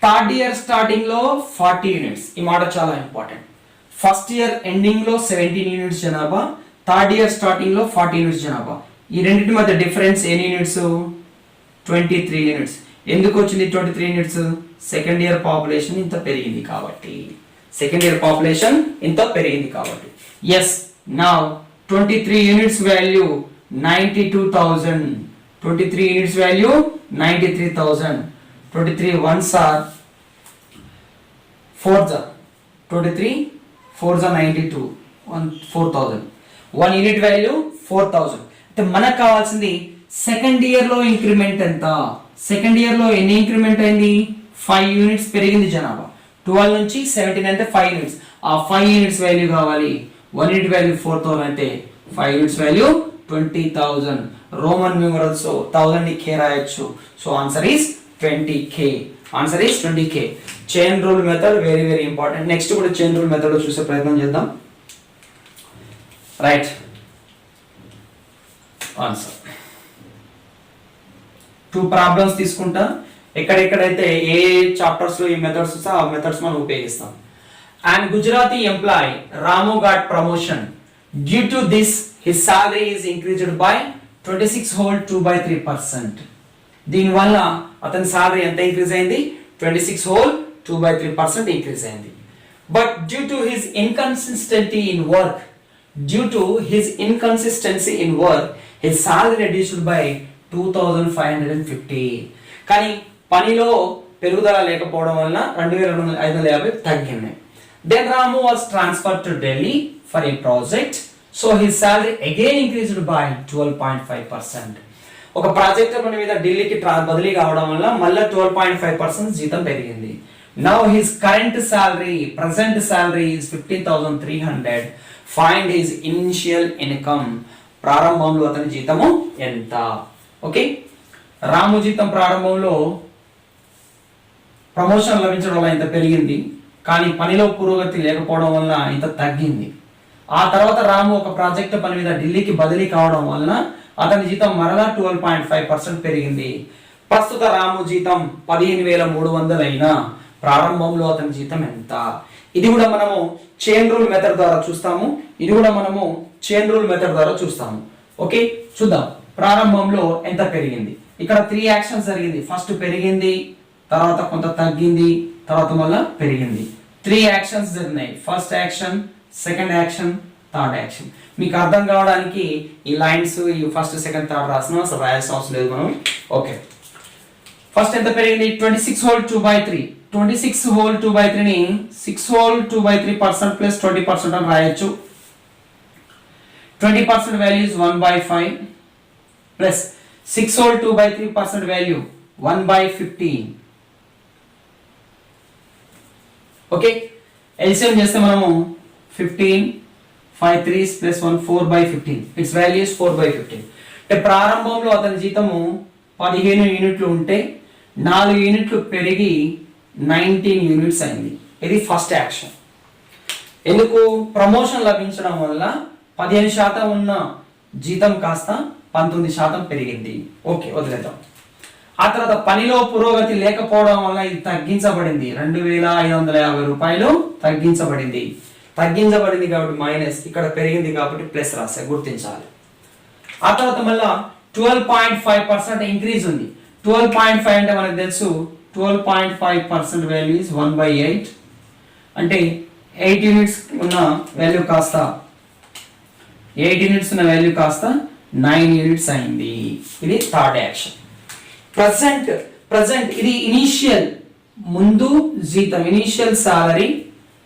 థర్డ్ ఇయర్ స్టార్టింగ్ లో 40 యూనిట్స్. ఈ మాట చాలా ఇంపార్టెంట్. ఫస్ట్ ఇయర్ ఎండింగ్ లో 17 యూనిట్స్ జనాభా, థర్డ్ ఇయర్ స్టార్టింగ్ లో 40 యూనిట్స్ జనాభా. ఈ రెండింటి మధ్య డిఫరెన్స్ ఎన్ని యూనిట్స్? 23 యూనిట్స్. ఎందుకు వచ్చింది 23 యూనిట్స్? సెకండ్ ఇయర్ పాపులేషన్ ఇంత పెరిగింది కాబట్టి. Yes, now 23 units value 92,000. 23 units value 93,000. 23 ones are 4s are 23 4s are 92 4,000. 1 unit value 4,000. అంటే మనకు కావాల్సింది సెకండ్ ఇయర్ లో ఇంక్రిమెంట్ ఎంత? సెకండ్ ఇయర్ లో ఎన్ని ఇంక్రిమెంట్ అయింది? 5 యూనిట్స్ పెరిగింది జనాభా. 12 నుంచి 17 అంటే 5 యూనిట్స్. ఆ 5 యూనిట్స్ వాల్యూ కావాలి. 1 యూనిట్ వాల్యూ 4,000 అంటే 5 యూనిట్స్ వాల్యూ 20,000. రోమన్ న్యూమరల్స్ 1000 ని k రాయొచ్చు. So answer is 20k. Chain rule method very very important. Next కూడా చైన్ రూల్ మెథడ్ చూసే ప్రయత్నం చేద్దాం. రైట్ ఆన్సర్ 2 ప్రాబ్లమ్స్ తీసుకుంటా. ఎక్కడెక్కడైతే ఏ చాప్టర్స్ లో ఈ మెథడ్స్ వస్తే ఆ మెథడ్స్ మనం ఉపయోగిస్తాం. And Gujarati employ Ramu got promotion. Due to this his salary is increased by 26/2/3%. దీనివల్ల అతని సాలరీ ఎంత ఇంక్రీజ్ అయింది? 26/2/3% ఇంక్రీజ్ అయింది. But due to his inconsistency in work his salary reduced by 2,550. కానీ పనిలో పెరుగుదల లేకపోవడం వలన 2,550 తగ్గింది. Then Ramu was transferred to Delhi for a project, so his salary again increased by 12.5%. ఒక ప్రాజెక్ట్ పని మీద ఢిల్లీకి బదిలీ కావడం వల్ల మళ్ళీ 12.5% జీతం పెరిగింది. Now his present salary is 15,300. Find his initial income. ప్రారంభంలో అతని జీతము ఎంత? ఓకే, రాము జీతం ప్రారంభంలో ప్రమోషన్ లభించడం వల్ల ఇంత పెరిగింది, కానీ పనిలో పురోగతి లేకపోవడం వల్ల ఇంత తగ్గింది. ఆ తర్వాత రాము ఒక ప్రాజెక్ట్ పని మీద ఢిల్లీకి బదిలీ కావడం వలన అతని జీతం మరలా 12.5% పెరిగింది. ప్రస్తుత రాము జీతం 15,300 అయినా ప్రారంభంలో అతని జీతం ఎంత? ఇది కూడా మనము చైన్ రూల్ మెథడ్ ద్వారా చూస్తాము. ఓకే, చూద్దాం. ప్రారంభంలో ఎంత పెరిగింది? ఇక్కడ 3 యాక్షన్స్ జరిగింది. ఫస్ట్ పెరిగింది, తర్వాత కొంత తగ్గింది, తర్వాత మళ్ళా పెరిగింది. 3 యాక్షన్స్ జరిగినాయి. First action, second action, third action. మీకు అర్థం కావడానికి ఈ లైన్స్ ఈ ఫస్ట్ సెకండ్ థర్డ్ రాసిన అసలు రాయాల్సిన అవసరం లేదు మనం. ఓకే, ఫస్ట్ ఎంత పెరిగింది? 26/2/3. 26/2/3 ని 6/2/3% ప్లస్ 20% అని రాయొచ్చు. 20% value is 1/5 plus 6/2/3% value 1/15. Okay, LCM చేస్తే మనము 15 5 3s plus 1 4/15. It's value is 4/15. అంటే ప్రారంభంలో అతని జీతము 15 యూనిట్లు ఉంటే 4 యూనిట్లు పెరిగి 19 యూనిట్స్ అయింది. ఇది ఫస్ట్ యాక్షన్. ఎందుకు? ప్రమోషన్ లభించడం వల్ల 15% ఉన్న జీతం కాస్త 19% పెరిగింది. ఓకే, వదిలేద్దాం. ఆ తర్వాత పనిలో పురోగతి లేకపోవడం వల్ల ఇది తగ్గించబడింది. 2,550 రూపాయలు తగ్గించబడింది కాబట్టి మైనస్, ఇక్కడ పెరిగింది కాబట్టి ప్లస్ రాసా, గుర్తించాలి. ఆ తర్వాత మళ్ళా 12.5% ఇంక్రీజ్ ఉంది. 12.5 అంటే మనకు తెలుసు 12.5% వాల్యూ ఇస్ 1/8 అంటే 8 యూనిట్స్ ఉన్న వాల్యూ కాస్త 8 యూనిట్స్ ఉన్న వాల్యూ కాస్త 9 యూనిట్స్ అయింది. ఇది థర్డ్ యాక్షన్. ప్రజెంట్ ఇది ఇనిషియల్ ముందు జీతం initial salary.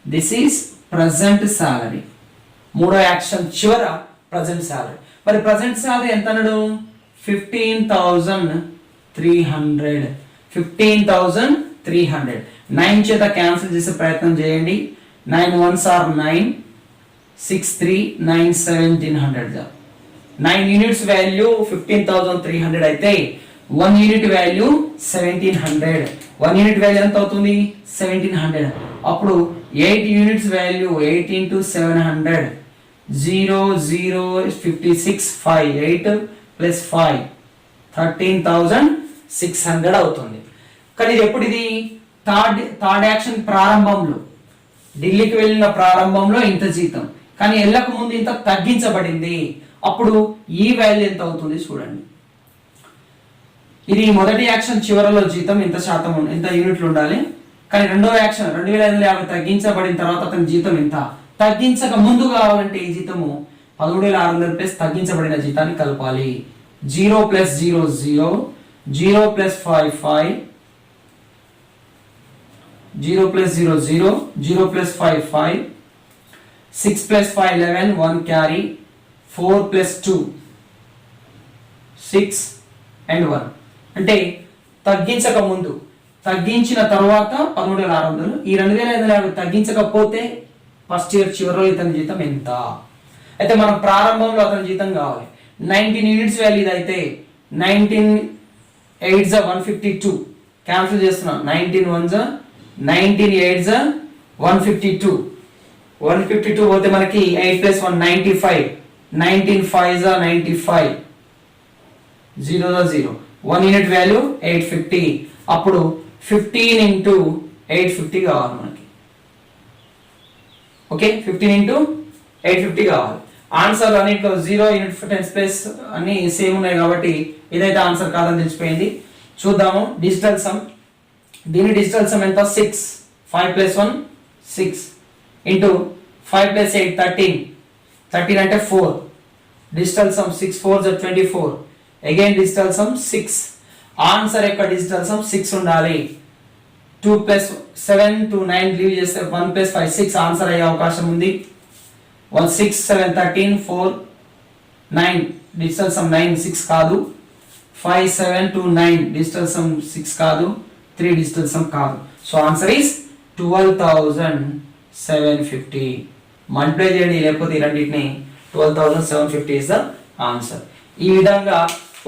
This is present salary. మూడో యాక్షన్ చివర ప్రజెంట్ సాలరీ. మరి ప్రజెంట్ సాలరీ ఎంత అన్నాడు? 15,300. 15,300. 9 చేత క్యాన్సిల్ చేసే ప్రయత్నం చేయండి. 9 1s are 9, 6 3 9 1700. 9 యూనిట్స్ వాల్యూ 15,300 అయితే 1 యూనిట్ వాల్యూ 1700. 1 యూనిట్ వాల్యూ ఎంత అవుతుంది? 1700. అప్పుడు 8 యూనిట్స్ వాల్యూ 8 into 700 0 0 56 5 8 plus 5 13,600 అవుతుంది. కానీ ఎప్పుడు ఇది థర్డ్ యాక్షన్ ప్రారంభంలో, ఢిల్లీకి వెళ్ళిన ప్రారంభంలో ఇంత జీతం, కానీ వెళ్ళక ముందు ఇంత తగ్గించబడింది. అప్పుడు ఈ వాల్యూ ఎంత అవుతుంది చూడండి. ఇది మొదటి యాక్షన్ చివరలో జీతం ఇంత శాతం ఇంత యూనిట్లు ఉండాలి, కానీ రెండో యాక్షన్ 2,550 తగ్గించబడిన తర్వాత అతని జీతం ఎంత. తగ్గించక ముందు కావాలంటే ఈ జీతము 13,600 ప్లస్ తగ్గించబడిన జీతాన్ని కలపాలి. 0 + 0 0 0 + 5 5 0 + 0 0 0 + 5 5 6 + 5 11 1 carry 4 + 2 6 and 1 అంటే తగ్గించక ముందు, తగ్గించిన తర్వాత 13,600. ఈ 2,550 తగ్గించకపోతే ఫస్ట్ ఇయర్ చివరిలో ఇతని జీతం ఎంత. అయితే మనం ప్రారంభంలో అతని జీతం కావాలి. 19 యూనిట్స్ వాల్యూ అయితే 19 8s 152 క్యాన్సిల్ చేస్తున్నాం. 19 1s 19 8s 152. 152 పోతే మనకి 8 + 1 95. 19 5s 95 0 0 1 యూనిట్ వాల్యూ 850. అప్పుడు 15 into 850 కావాలి మనకి. ఓకే, 15 into 850 కావాలి. ఆన్సర్ అన్నిట్లో 0 యూనిట్ 10 స్పేస్ అన్ని సేమ్ ఉన్నాయి కాబట్టి ఇదైతే ఆన్సర్ కాదని తెలిసిపోయింది. చూద్దాము డిజిటల్ సమ్. దీని డిజిటల్ సమ్ ఎంత? 6 5 + 1 6 into 5 + 8 13. 13 అంటే 4. Digital sum 6 4s 24. Again digital sum 6. Answer యొక్క డిజిటల్ సమ్ 6 ఉండాలి. 2 + 7 to 9 లీవ్ చేస్తే 1 + 5 6 ఆన్సర్ అయ్యే అవకాశం ఉంది. 1 6 7 13 4 9 డిజిటల్ సమ్ 9 6 కాదు. 5 7 to 9 డిజిటల్ సమ్ 6 కాదు. 3 డిజిటల్ సమ్ కాదు. So answer is 12,750. మల్టిప్లై చేయండి, లేకపోతే ఈ రెండింటిని 12,750 ఇస్ ద ఆన్సర్. ఈ విధంగా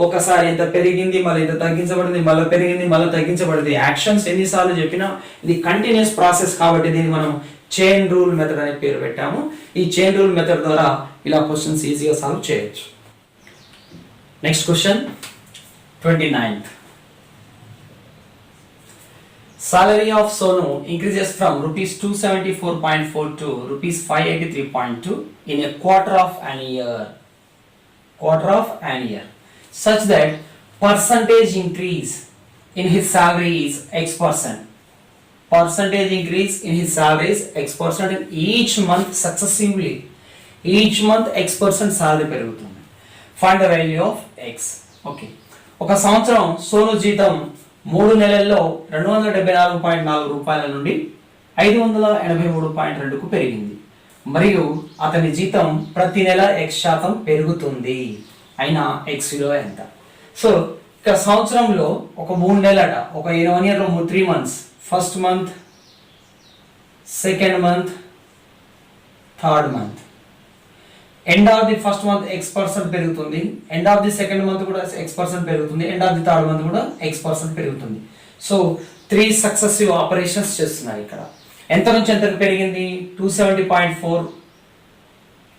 ఒకసారి ఎంత పెరిగింది, మళ్ళీ ఎంత తగ్గించబడింది, మళ్ళీ పెరిగింది, మళ్ళీ తగ్గించబడింది. యాక్షన్స్ ఎన్నిసార్లు చెప్పినా ఇది కంటిన్యూస్ ప్రాసెస్ కాబట్టి దీన్ని మనం చైన్ రూల్ మెథడ్ అనే పేరు పెట్టాము. ఈ చైన్ రూల్ మెథడ్ ద్వారా ఇలా క్వశ్చన్స్ ఈజీగా సాల్వ్ చేయొచ్చు. Next question 29th. Salary of Sonu increases from rupees 274.4 to rupees 583.2 in a quarter of an year. Such that percentage increase in his salary is X%. Percentage increase in his salary is X% in each month successively. Each month X% salary పెరుగుతుంది. Find the value of X. Okay. ఒక సంవత్సరం సోను జీతం 3 నెలల్లో 274.4 రూపాయల నుండి 583.2కు పెరిగింది. మరియు అతని జీతం ప్రతి నెల X% పెరుగుతుంది. అయినా X విలువ ఎంత? సో ఇక్కడ సంవత్సరంలో ఒక 3 నెలట, ఒక 1 ఇయర్లో 3 months. First month, second month, third month. End of the first month X% పెరుగుతుంది, end of the second month కూడా X% పెరుగుతుంది, end of the third month కూడా X% పెరుగుతుంది. సో 3 సక్సెసివ్ ఆపరేషన్స్ చేస్తున్నారు ఇక్కడ. ఎంత నుంచి ఎంతకు పెరిగింది? 270.4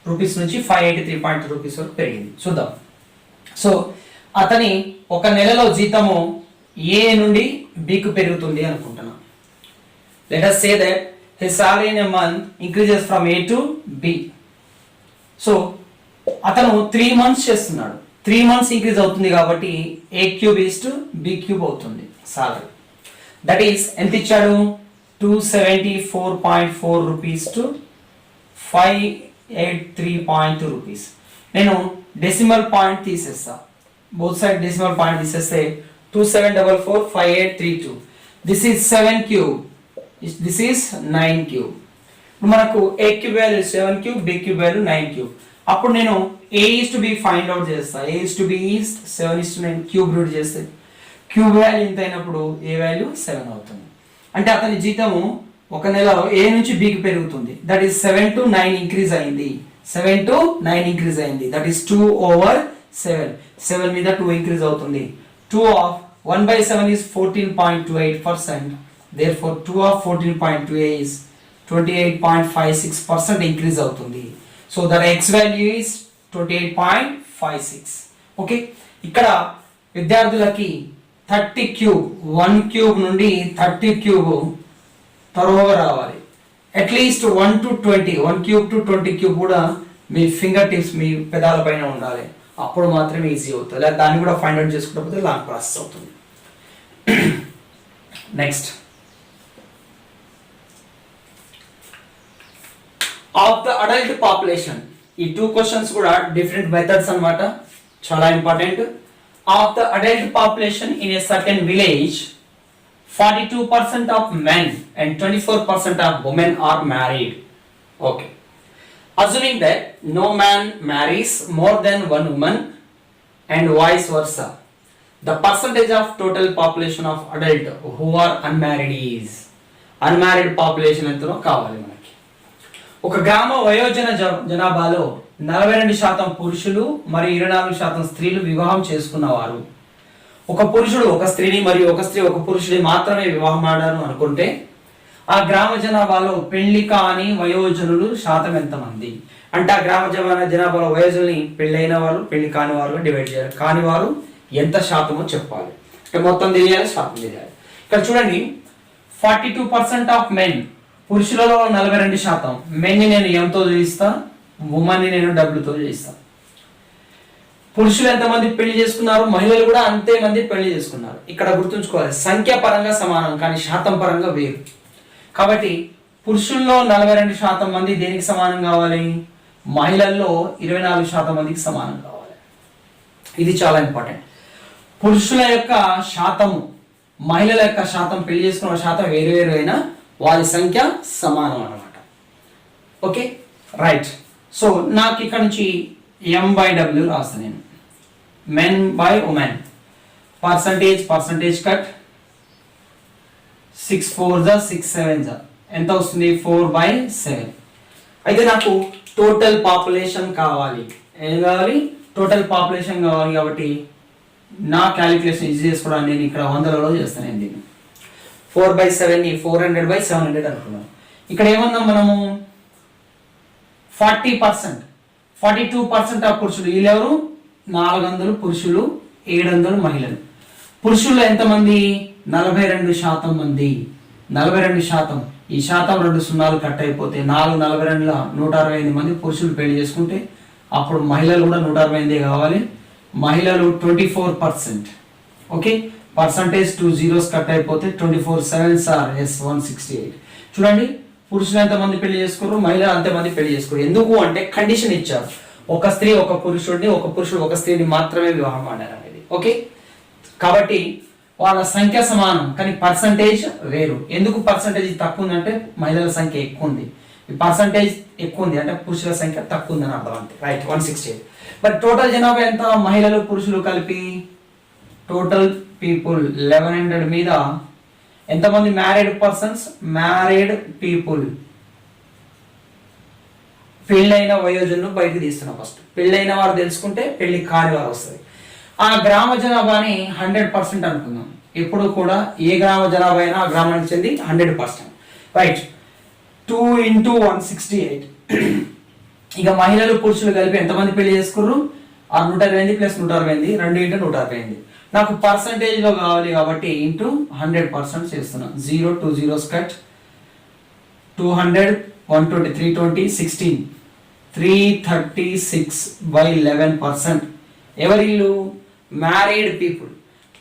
రూపీస్ నుంచి 583.2 రూపీస్ వరకు పెరిగింది. చూద్దాం. సో అతని ఒక నెలలో జీతము ఏ నుండి బికు పెరుగుతుంది అనుకుంటున్నాం. Let us say that his salary in a month increases from A to B. So అతను 3 months చేస్తున్నాడు. 3 months ఇంక్రీజ్ అవుతుంది కాబట్టి A cube is to B cube అవుతుంది సాలరీ. దట్ ఈస్ ఎంత ఇచ్చాడు 274.4 రూపీస్ టు 583.2 రూపీస్. నేను డెసిమల్ పాయింట్ తీసేస్తా, బోత్ సైడ్ డెసిమల్ పాయింట్ తీసేస్తే 27445832. This is 7 cube, this is 9 cube. ఇప్పుడు మనకు A cube value 7 cube, B cube value 9 cube. అప్పుడు నేను A is to B find out చేస్తా. ఏ is to B is 7:9 cube root చేస్తే cube value ఎంత అయినప్పుడు ఏ value 7 అవుతుంది. అంటే అతని జీతము ఒక నెల ఏ నుంచి బికి పెరుగుతుంది. దట్ ఈస్ 7 to 9 ఇంక్రీజ్ అయింది. 7 to 9 ఇంక్రీజ్ అయింది. That is 2/7. 7 మీద 2 ఇంక్రీజ్ అవుతుంది. 2 of 1/7 is 14.28%. Therefore 2 of 14.28 is 28.56% increase అవుతుంది. So that x value is 28.56. Okay, ఇక్కడ విద్యార్థులకి 30 క్యూబ్ 1 క్యూబ్ నుండి 30 క్యూబ్ తరువుగా రావాలి. At least 1 to 20, 1 cube to 20 cube కూడా మీ ఫింగర్ టిప్స్ మీ పెదాల పైన ఉండాలి. అప్పుడు మాత్రమే ఈజీ అవుతుంది. లేదా దాన్ని కూడా ఫైండ్ అవుట్ చేసుకుంటే లాంగ్ ప్రాసెస్ అవుతుంది. Next, of the adult population. ఈ 2 క్వశ్చన్స్ కూడా డిఫరెంట్ మెథడ్స్ అన్నమాట, చాలా important. Of the adult population in a certain village 42% of men and 24% of women are married. Okay. Assuming that no man marries more than one woman and vice versa, the percentage of total population of adult who are unmarried is. Unmarried population ఎంతనో కావాలి మనకి. ఒక గ్రామ వయోజన జనాభాలో 42% పురుషులు మరియు 24% స్త్రీలు వివాహం చేసుకున్నవారు. ఒక పురుషుడు ఒక స్త్రీని మరియు ఒక స్త్రీ ఒక పురుషుడిని మాత్రమే వివాహం ఆడారు అనుకుంటే ఆ గ్రామ జనాభాలో పెళ్లి కాని వయోజనులు శాతం ఎంతమంది? అంటే ఆ గ్రామ జనాభాలో వయోజనుల్ని పెళ్ళైన వారు పెళ్లి కాని వారుగా డివైడ్ చేయాలి. కాని వారు ఎంత శాతమో చెప్పాలి. అంటే మొత్తం తెలియాలి, శాతం తెలియాలి. ఇక్కడ చూడండి, 42% ఆఫ్ మెన్, పురుషులలో 42%. మెన్ని నేను ఎంతో చూపిస్తా, ఉమెన్ని నేను డబ్ల్యూతో చూపిస్తా. పురుషులు ఎంతమంది పెళ్లి చేసుకున్నారు, మహిళలు కూడా అంతే మంది పెళ్లి చేసుకున్నారు. ఇక్కడ గుర్తుంచుకోవాలి, సంఖ్య పరంగా సమానం కానీ శాతం పరంగా వేరు. కాబట్టి పురుషుల్లో 42% మంది దేనికి సమానం కావాలి? మహిళల్లో 24% మందికి సమానం కావాలి. ఇది చాలా ఇంపార్టెంట్. పురుషుల యొక్క శాతము మహిళల యొక్క శాతం, పెళ్లి చేసుకున్న శాతం వేరు వేరు అయినా వారి సంఖ్య సమానం అన్నమాట. Okay, right. సో నాకు ఇక్కడ నుంచి M/W రాస్తాను నేను. men by women, percentage cut 6 4 6 7 ఎంత వస్తుంది? 4/7. అయితే నాకు టోటల్ పాపులేషన్ కావాలి. ఏం కావాలి? టోటల్ పాపులేషన్ కావాలి. కాబట్టి నా క్యాలిక్యులేషన్ ఈజీ చేసుకోవడానికి నేను ఇక్కడ 100లలో చేస్తాను. నేను దీన్ని 4/7ని 400/700 అనుకున్నాను. ఇక్కడ ఏమన్నాం మనము? 40%, 42% ఆఫ్ పురుషులు. వీళ్ళెవరు? 400 పురుషులు, 700 మహిళలు. పురుషుల్లో ఎంతమంది? 42% మంది. 42%. ఈ శాతం 2 సున్నాలు కట్ అయిపోతే 42 168 మంది పురుషులు పెళ్లి చేసుకుంటే అప్పుడు మహిళలు కూడా 168 కావాలి. మహిళలు 24%. ఓకే, పర్సంటేజ్ 2 zeros కట్ అయిపోతే 24 7s are 168. చూడండి, పురుషులు ఎంతమంది పెళ్లి చేసుకోరు, మహిళలు అంతమంది పెళ్లి చేసుకోరు. ఎందుకు అంటే కండిషన్ ఇచ్చారు, ఒక స్త్రీ ఒక పురుషుడిని, ఒక పురుషుడు ఒక స్త్రీని మాత్రమే వివాహం ఆడారు అనేది. ఓకే, కాబట్టి వాళ్ళ సంఖ్య సమానం కానీ పర్సంటేజ్ వేరు. ఎందుకు పర్సంటేజ్ తక్కువ ఉంది అంటే మహిళల సంఖ్య ఎక్కువ ఉంది. ఈ పర్సంటేజ్ ఎక్కువ ఉంది అంటే పురుషుల సంఖ్య తక్కువ ఉంది అని అర్థం. అంతే, రైట్. 168. బట్ టోటల్ జనాభా ఎంత? మహిళలు పురుషులు కలిపి టోటల్ పీపుల్ 1100 మీద ఎంతమంది మ్యారీడ్ పర్సన్స్? మ్యారీడ్ పీపుల్, పెళ్ళైన వయోజనులు బయటకు తీస్తున్నాం. ఫస్ట్ పెళ్ళైన వారు తెలుసుకుంటే పెళ్లి కాని వారు వస్తుంది. ఆ గ్రామ జనాభాని 100% అనుకుందాం. ఎప్పుడు కూడా ఏ గ్రామ జనాభా అయినా ఆ గ్రామానికి చెంది 100%. రైట్. 2 × 168. ఇక మహిళలు పురుషులు కలిపి ఎంతమంది పెళ్లి చేసుకుర్రు? 120 + 140, 2 × 140. నాకు పర్సంటేజ్ లో కావాలి కాబట్టి ఇంటూ 100% చేస్తున్నా. 0 2 zeros కట్. 200 120 320 16 336/11%. ఎవరిల్లు? మ్యారీడ్ పీపుల్,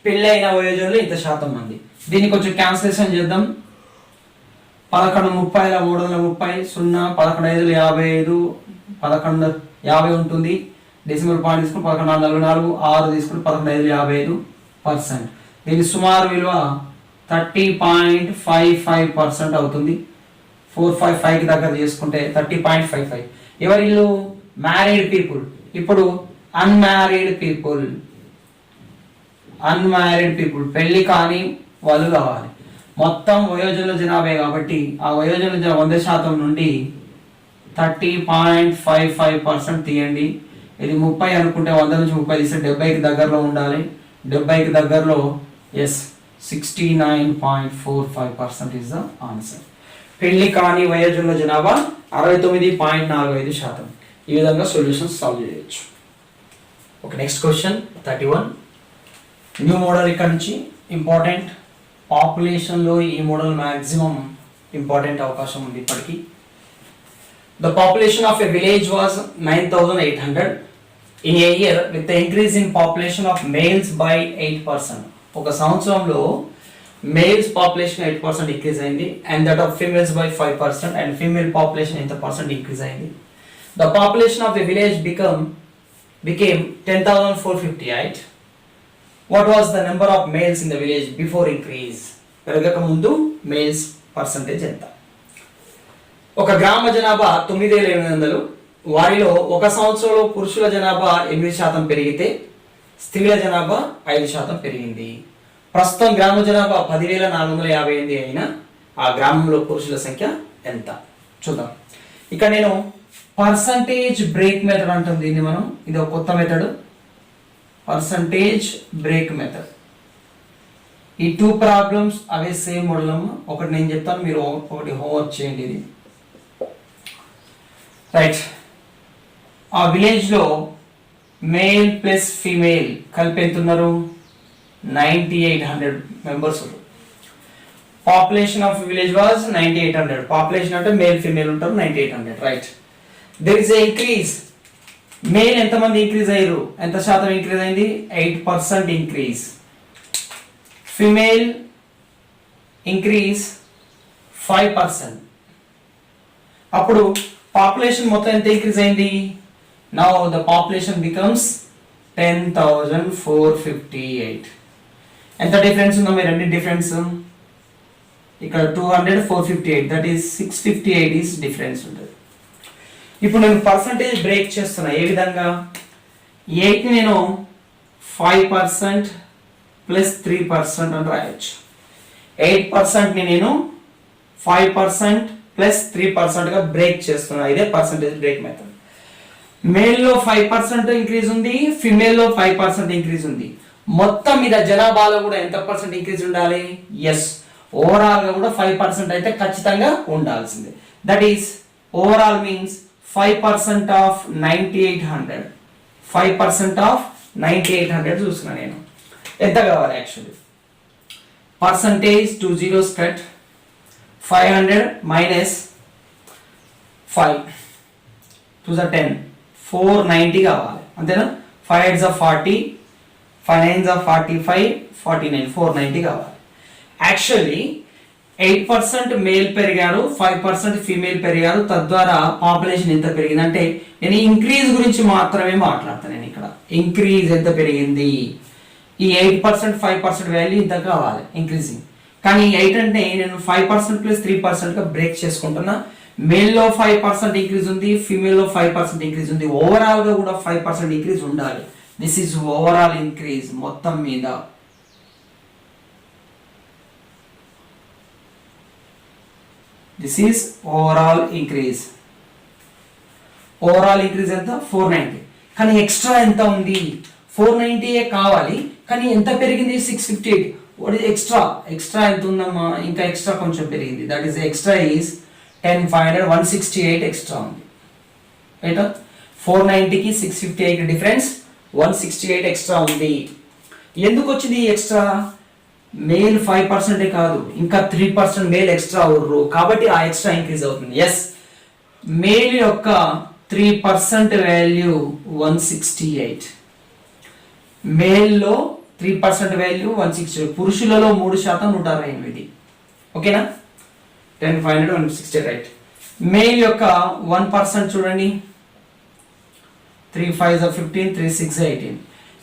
పెళ్ళైన వయోజనులు ఇంత శాతం మంది. దీన్ని కొంచెం క్యాన్సిలేషన్ చేద్దాం. 11 30 330 0 11 5 55 11 50 ఉంటుంది. డెసిమల్ పాయింట్ తీసుకుని 11 44 6 తీసుకుని 11 5 55%. దీని సుమారు విలువ 30.55% అవుతుంది. 455కి దగ్గర చేసుకుంటే 30.55. ఎవరిల్లు? Married people. ఇప్పుడు అన్మ్యారీడ్ పీపుల్, పెళ్లి కానీ వాళ్ళు కావాలి. మొత్తం వయోజనుల జనాభా కాబట్టి ఆ వయోజనుల 100% నుండి 30.55% తీయండి. ఇది 30 అనుకుంటే 100 నుంచి 30 తీస్తే 70కి దగ్గరలో ఉండాలి. 70కి దగ్గరలో 69.45% ఇస్ ద ఆన్సర్. పెళ్లి కాని వయోజనుల జనాభా 69.45%. ఈ విధంగా సొల్యూషన్స్ సాల్వ్ చేయొచ్చు. Okay, next question 31. New model ఇక్కడ నుంచి ఇంపార్టెంట్. పాపులేషన్లో ఈ మోడల్ మ్యాక్సిమం ఇంపార్టెంట్ అవకాశం ఉంది ఇప్పటికీ. The population of a village was 9,800 in a year with the increase in population of males by 8%. ఒక సంవత్సరంలో మేల్స్ పాపులేషన్ 8% ఇంక్రీజ్ అయింది, and that of females by 5%, and female population ఎంత percent increase అయింది. The population of the village became 10,458. What was the number of males in the village before increase? పెరగక ముందు males percentage ఎంత? ఒక గ్రామ జనాభా 9,800. వారిలో ఒక సంవత్సరంలో పురుషుల జనాభా 8% పెరిగితే స్త్రీల జనాభా 5% పెరిగింది. ప్రస్తుతం గ్రామ జనాభా 10,458 అయినా ఆ గ్రామంలో పురుషుల సంఖ్య ఎంత? చూద్దాం. ఇక్కడ నేను పర్సంటేజ్ బ్రేక్ మెథడ్ అంటాం దీన్ని మనం. ఇది ఒక కొత్త మెథడ్, పర్సంటేజ్ బ్రేక్ మెథడ్. ఈ 2 ప్రాబ్లమ్స్ అవే సేమ్ మోడల్. ఒకటి నేను చెప్తాను, మీరు ఒకటి హోంవర్క్ చేయండి. ఇది రైట్. ఆ విలేజ్లో మేల్ ప్లస్ ఫీమేల్ కలిపి ఎంత ఉన్నారు? 9,800 members. Population of village was 9,800. Population అంటే మేల్ ఫీమేల్ ఉంటారు 9,800. Right. There is a increase. Male ఎంతమంది ఇంక్రీజ్ అయ్యారు? ఎంత శాతం ఇంక్రీజ్ అయింది? 8% ఇంక్రీజ్. Female increase 5%. అప్పుడు పాపులేషన్ మొత్తం ఎంత ఇంక్రీజ్ అయింది? Now the population becomes 10,458. ఎంత డిఫరెన్స్ ఉందో మీరు రెండు డిఫరెన్స్ ఇక్కడ 200 458, దట్ ఈస్ 658 ఈస్ డిఫరెన్స్ ఉంటుంది. ఇప్పుడు నేను పర్సంటేజ్ బ్రేక్ చేస్తున్నా. ఏ విధంగా? 8ని నేను 5% ప్లస్ 3% అని రాయొచ్చు. 8%ని నేను 5% ప్లస్ 3%గా బ్రేక్ చేస్తున్నా. ఇదే పర్సంటేజ్ బ్రేక్ మెథడ్. మేల్లో 5% ఇంక్రీజ్ ఉంది, ఫిమేల్లో 5% ఇంక్రీజ్ ఉంది. మొత్తం మీద జనాభాలో కూడా ఎంత పర్సెంట్ ఇంక్రీజ్ ఉండాలి? ఎస్, ఓవరాల్ గా కూడా 5% అయితే ఖచ్చితంగా ఉండాల్సిందే. That is overall means 5% of 9,800. 5% of 9,800 చూస్తున్నా నేను. ఎంత కావాలి actually? Percentage 2 zeros cut 500 minus 5 2 10 490 కావాలి అంతేనా? 5 8s are 40, 5 9s are 45, 49 490 కావాలి. యాక్చువల్లీ 8% మేల్ పెరిగారు, 5% ఫీమేల్ పెరిగారు, తద్వారా పాపులేషన్ ఎంత పెరిగింది అంటే నేను ఇంక్రీజ్ గురించి మాత్రమే మాట్లాడతాను. నేను ఇక్కడ ఇంక్రీజ్ ఎంత పెరిగింది, ఈ 8% 5% వాల్యూ ఇంత కావాలి ఇంక్రీజింగ్. కానీ 8 అంటే నేను 5% ప్లస్ 3%గా బ్రేక్ చేసుకుంటున్నా. మేల్లో 5% ఇంక్రీజ్ ఉంది, ఫీమేల్లో 5% ఇంక్రీజ్ ఉంది. ఓవరాల్ గా కూడా 5% ఇంక్రీజ్ ఉండాలి. దిస్ ఈజ్ ఓవరాల్ ఇంక్రీజ్ మొత్తం మీద. This is overall increase. Overall increase ఎంత? 490. కానీ ఎక్స్ట్రా ఎంత ఉంది? 490 కావాలి, కానీ ఎంత పెరిగింది? 658. What is extra? ఎక్స్ట్రా ఎంత ఉందమ్మా? ఇంకా ఎక్స్ట్రా కొంచెం పెరిగింది. That is extra is 10,500, 168 extra ఉంది. రైట్? 490కి 658 డిఫరెన్స్ 168 ఎక్స్ట్రా ఉంది. ఎందుకు వచ్చింది ఎక్స్ట్రా? మేల్ 5% కాదు, ఇంకా 3% మేల్ ఎక్స్ట్రా అవ్వరు, కాబట్టి ఆ ఎక్స్ట్రా ఇంక్రీజ్ అవుతుంది. ఎస్, మేల్ యొక్క 3% వాల్యూ 168. మేల్లో 3% వాల్యూ 160, పురుషులలో 3% 168. ఓకేనా? 10 500 160 రైట్. మేల్ యొక్క 1% చూడండి, 3 5 15 3 6 18.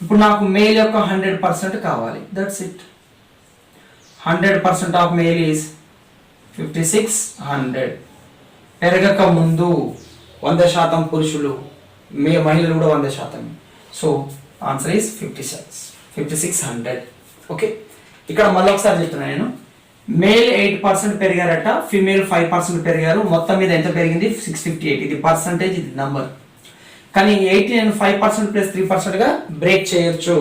ఇప్పుడు నాకు మేల్ యొక్క 100% కావాలి. That's it. 100% of male is 5600. పెరగక ముందు 100% పురుషులు, మహిళలు కూడా 100%. So answer is 5600. ఓకే, ఇక్కడ మళ్ళీ ఒకసారి చెప్తున్నా నేను. మేల్ 8% పెరిగారట, ఫీమేల్ 5% పెరిగారు. మొత్తం మీద ఎంత పెరిగింది? 658. ఇది పర్సంటేజ్, ఇది నంబర్. కానీ 80 నేను 5% ప్లస్ 3%గా బ్రేక్ చేయొచ్చు.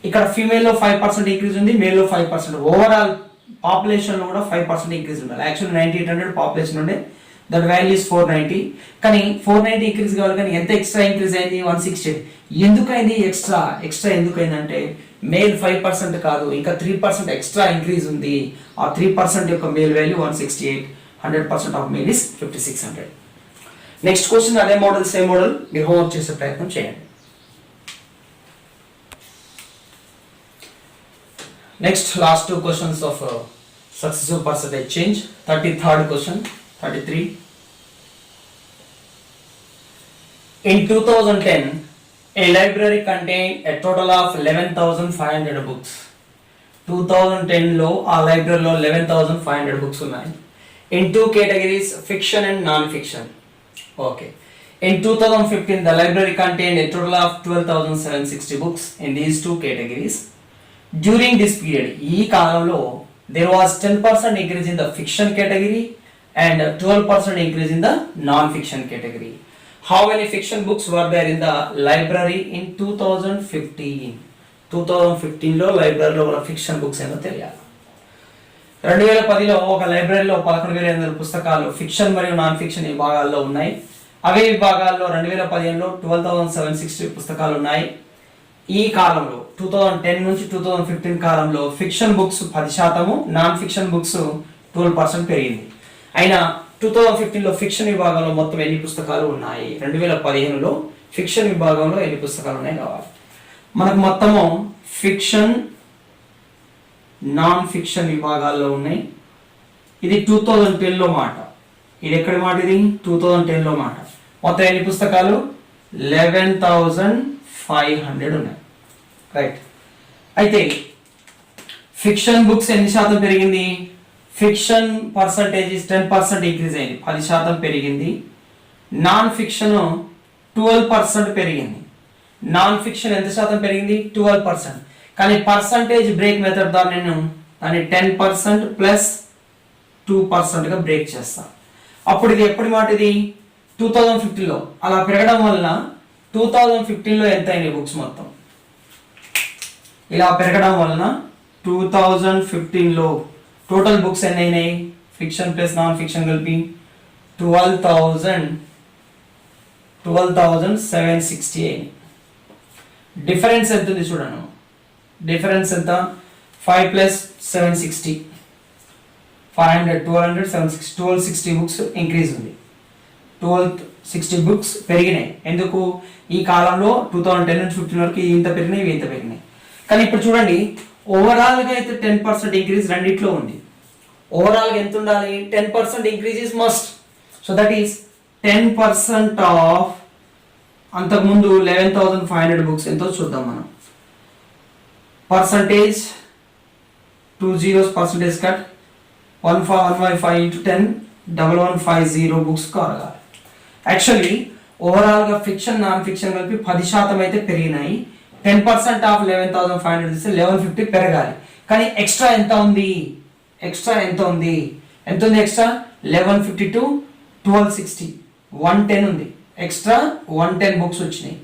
ఇక్కడ ఫీమేల్లో 5% ఇంక్రీజ్ ఉంది, మేల్లో 5%. ఓవరాల్ పాపులేషన్లో కూడా 5% ఇంక్రీజ్ ఉండాలి. యాక్చువల్లీ 9800 పాపులేషన్ ఉండే, దట్ వాల్యూ ఇస్ 490. కానీ 490 ఇంక్రీజ్ కావాలి, కానీ ఎంత ఎక్స్ట్రా ఇంక్రీజ్ అయింది? 160. ఎందుకైంది ఎక్స్ట్రా ఎందుకైందంటే మేల్ 5% కాదు, ఇంకా 3% ఎక్స్ట్రా ఇంక్రీజ్ ఉంది. ఆ 3% యొక్క male value 168. 100% of male is 5600. Next question అదే మోడల్, సేమ్ మోడల్. మీరు హోంవర్క్ చేసే ప్రయత్నం చేయండి. Next last 2 questions of successive percentage change. 33rd question, 33. In 2010, a library contained a total of 11,500 books. 2010 లో ఆ లైబ్రరీలో 11,500 బుక్స్ ఉన్నాయి. In 2 categories, fiction and non-fiction. Okay. In 2015, the library contained a total of 12,760 books in these 2 categories. During this period, ఈ కాలంలో there was 10% increase in the fiction category and 12% increase in the non-fiction category. How many fiction books were there in the library in 2015? 2015 లో లైబ్రరీలో ఉన్న fiction books ఏందో తెలియాలి. 2010లో ఒక లైబ్రరీలో 11,800 పుస్తకాలు ఫిక్షన్ మరియు నాన్ ఫిక్షన్ విభాగాల్లో ఉన్నాయి. అవే విభాగాల్లో 2015లో 12,760 పుస్తకాలు ఉన్నాయి. ఈ కాలంలో 2010 నుంచి 2015 కాలంలో fiction books 10%, non fiction books 12% పెరిగింది. అయినా 2015లో ఫిక్షన్ విభాగంలో మొత్తం ఎన్ని పుస్తకాలు ఉన్నాయి? 2015లో ఫిక్షన్ విభాగంలో ఎన్ని పుస్తకాలు ఉన్నాయి కావాలి మనకు. మొత్తము ఫిక్షన్, నాన్ ఫిక్షన్ విభాగాల్లో ఉన్నాయి. ఇది 2010లో మాట. ఇది ఎక్కడి మాట? ఇది 2010లో మాట. మొత్తం ఎన్ని పుస్తకాలు? 11,500 ఉన్నాయి. రైట్. అయితే ఫిక్షన్ బుక్స్ ఎన్ని శాతం పెరిగింది? ఫిక్షన్ పర్సంటేజ్ 10% ఇంక్రీజ్ అయింది, 10% పెరిగింది. నాన్ ఫిక్షన్ 12% పెరిగింది. నాన్ ఫిక్షన్ ఎంత శాతం పెరిగింది? 12%. కానీ పర్సంటేజ్ బ్రేక్ మెథడ్ ద్వారా నేను దాన్ని 10% ప్లస్ 2%గా బ్రేక్ చేస్తాను. అప్పుడు ఇది ఎప్పటి మాట? ఇది 2015లో. అలా పెరగడం వలన 2015లో ఎంత అయినాయి బుక్స్ మొత్తం? ఇలా పెరగడం వలన 2015లో టోటల్ బుక్స్ ఎన్ని అయినాయి? ఫిక్షన్ ప్లస్ నాన్ ఫిక్షన్ కలిపి 12,760 అయినాయి. డిఫరెన్స్ ఎంత ఉంది చూడను. డిఫరెన్స్ ఎంత? 5 ప్లస్ 760, 500, 200, 760, 1260 బుక్స్ ఇంక్రీజ్ ఉంది. 1260 బుక్స్ పెరిగినాయి. ఎందుకు? ఈ కాలంలో 2010 నుంచి 15 వరకు ఇంత పెరిగినాయి, ఇవి ఇంత పెరిగినాయి. కానీ ఇప్పుడు చూడండి, ఓవరాల్గా అయితే 10% ఇంక్రీజ్ రెండిట్లో ఉంది. ఓవరాల్గా ఎంత ఉండాలి? 10% increase is must. So that is 10% of అంతకుముందు 11,500 బుక్స్ ఎంతో చూద్దాం మనం. Percentage 2 zeros percentage cut 155 into 10 1150 books కావాలి. యాక్చువల్లీ ఓవరాల్గా ఫిక్షన్, నాన్ ఫిక్షన్ కలిపి 10% అయితే పెరిగినాయి. 10% ఆఫ్ 11,500 తీస్తే 1150 పెరగాలి. కానీ ఎక్స్ట్రా ఎంత ఉంది? ఎక్స్ట్రా ఎంత ఉంది? 1150 to 1260, 110 ఉంది. ఎక్స్ట్రా 110 బుక్స్ వచ్చినాయి.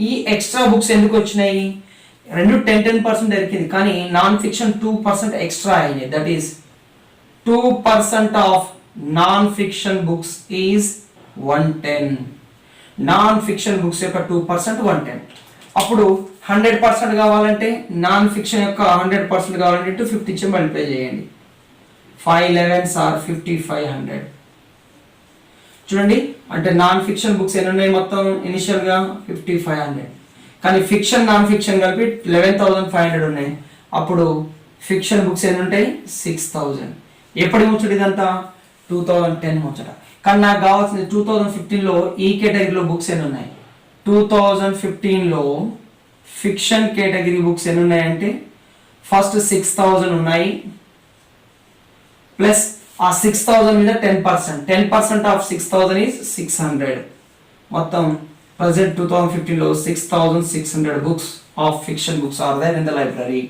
ఈ ఎక్స్ట్రా బుక్స్ ఎందుకు వచ్చినాయి? రెండు 10% దొరికింది, కానీ నాన్ ఫిక్షన్ 2% ఎక్స్ట్రా అయింది. That is 2% of non fiction books is 110. Non fiction books యొక్క 2% 110. అప్పుడు 100% కావాలంటే నాన్ ఫిక్షన్ యొక్క 100% కావాలంటే 50 ఇచ్చి మల్టిప్లై చేయండి. 5 11s are 5500. చూడండి, అంటే నాన్ ఫిక్షన్ బుక్స్ ఎన్ని ఉన్నాయి మొత్తం? ఇనిషియల్గా 5500. కానీ ఫిక్షన్ నాన్ ఫిక్షన్ కలిపి 11,500 ఉన్నాయి. అప్పుడు ఫిక్షన్ బుక్స్ ఎన్ని ఉంటాయి 6,000. ఎప్పటి ముచ్చట ఇదంతా 2010 ముచ్చట. కానీ నాకు కావాల్సింది 2015లో ఈ కేటగిరీలో బుక్స్ ఎన్ని ఉన్నాయి. 2015లో ఫిక్షన్ కేటగిరీ బుక్స్ ఎన్ని ఉన్నాయంటే ఫస్ట్ 6,000 ఉన్నాయి, ప్లస్ ఆ 6,000 మీద 10% ఆఫ్ 6,000 ఈజ్ 600. మొత్తం ప్రజెంట్ 2015లో 6,600 books of fiction books are there in the library.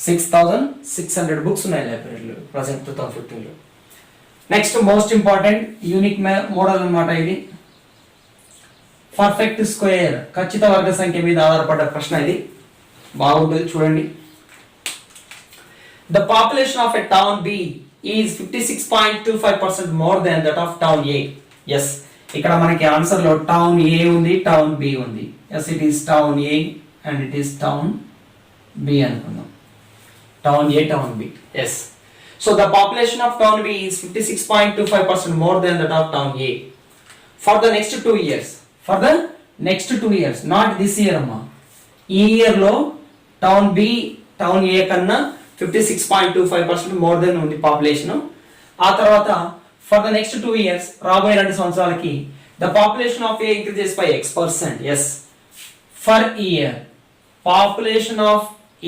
6,600 books ఉన్నాయి లైబ్రరీలో ప్రజెంట్ 2015లో. Next most important unique model అన్నమాట ఇది. పర్ఫెక్ట్ స్క్వేర్ ఖచ్చిత వర్గ సంఖ్య మీద ఆధారపడ్డ ప్రశ్న ఇది. బాగుంటుంది చూడండి. The population of a town B is 56.25% more than that of town A. Yes, ఇక్కడ మనకి ఆన్సర్ లో టౌన్ A ఉంది, టౌన్ B ఉంది. Yes, it is town A and it is town B అనుకుందాం. Town A, town B. Yes. So the population of town B is 56.25% more than that of town A. For the next 2 years. For the next 2 years, not this year అమ్మా. ఈ year లో town B, town A కన్నా 56.25% more than ఉంది population. ఆ తర్వాత for the next 2 years రాబోయే 2 సంవత్సరాలకి the population of A increases by X%. Yes, per year population of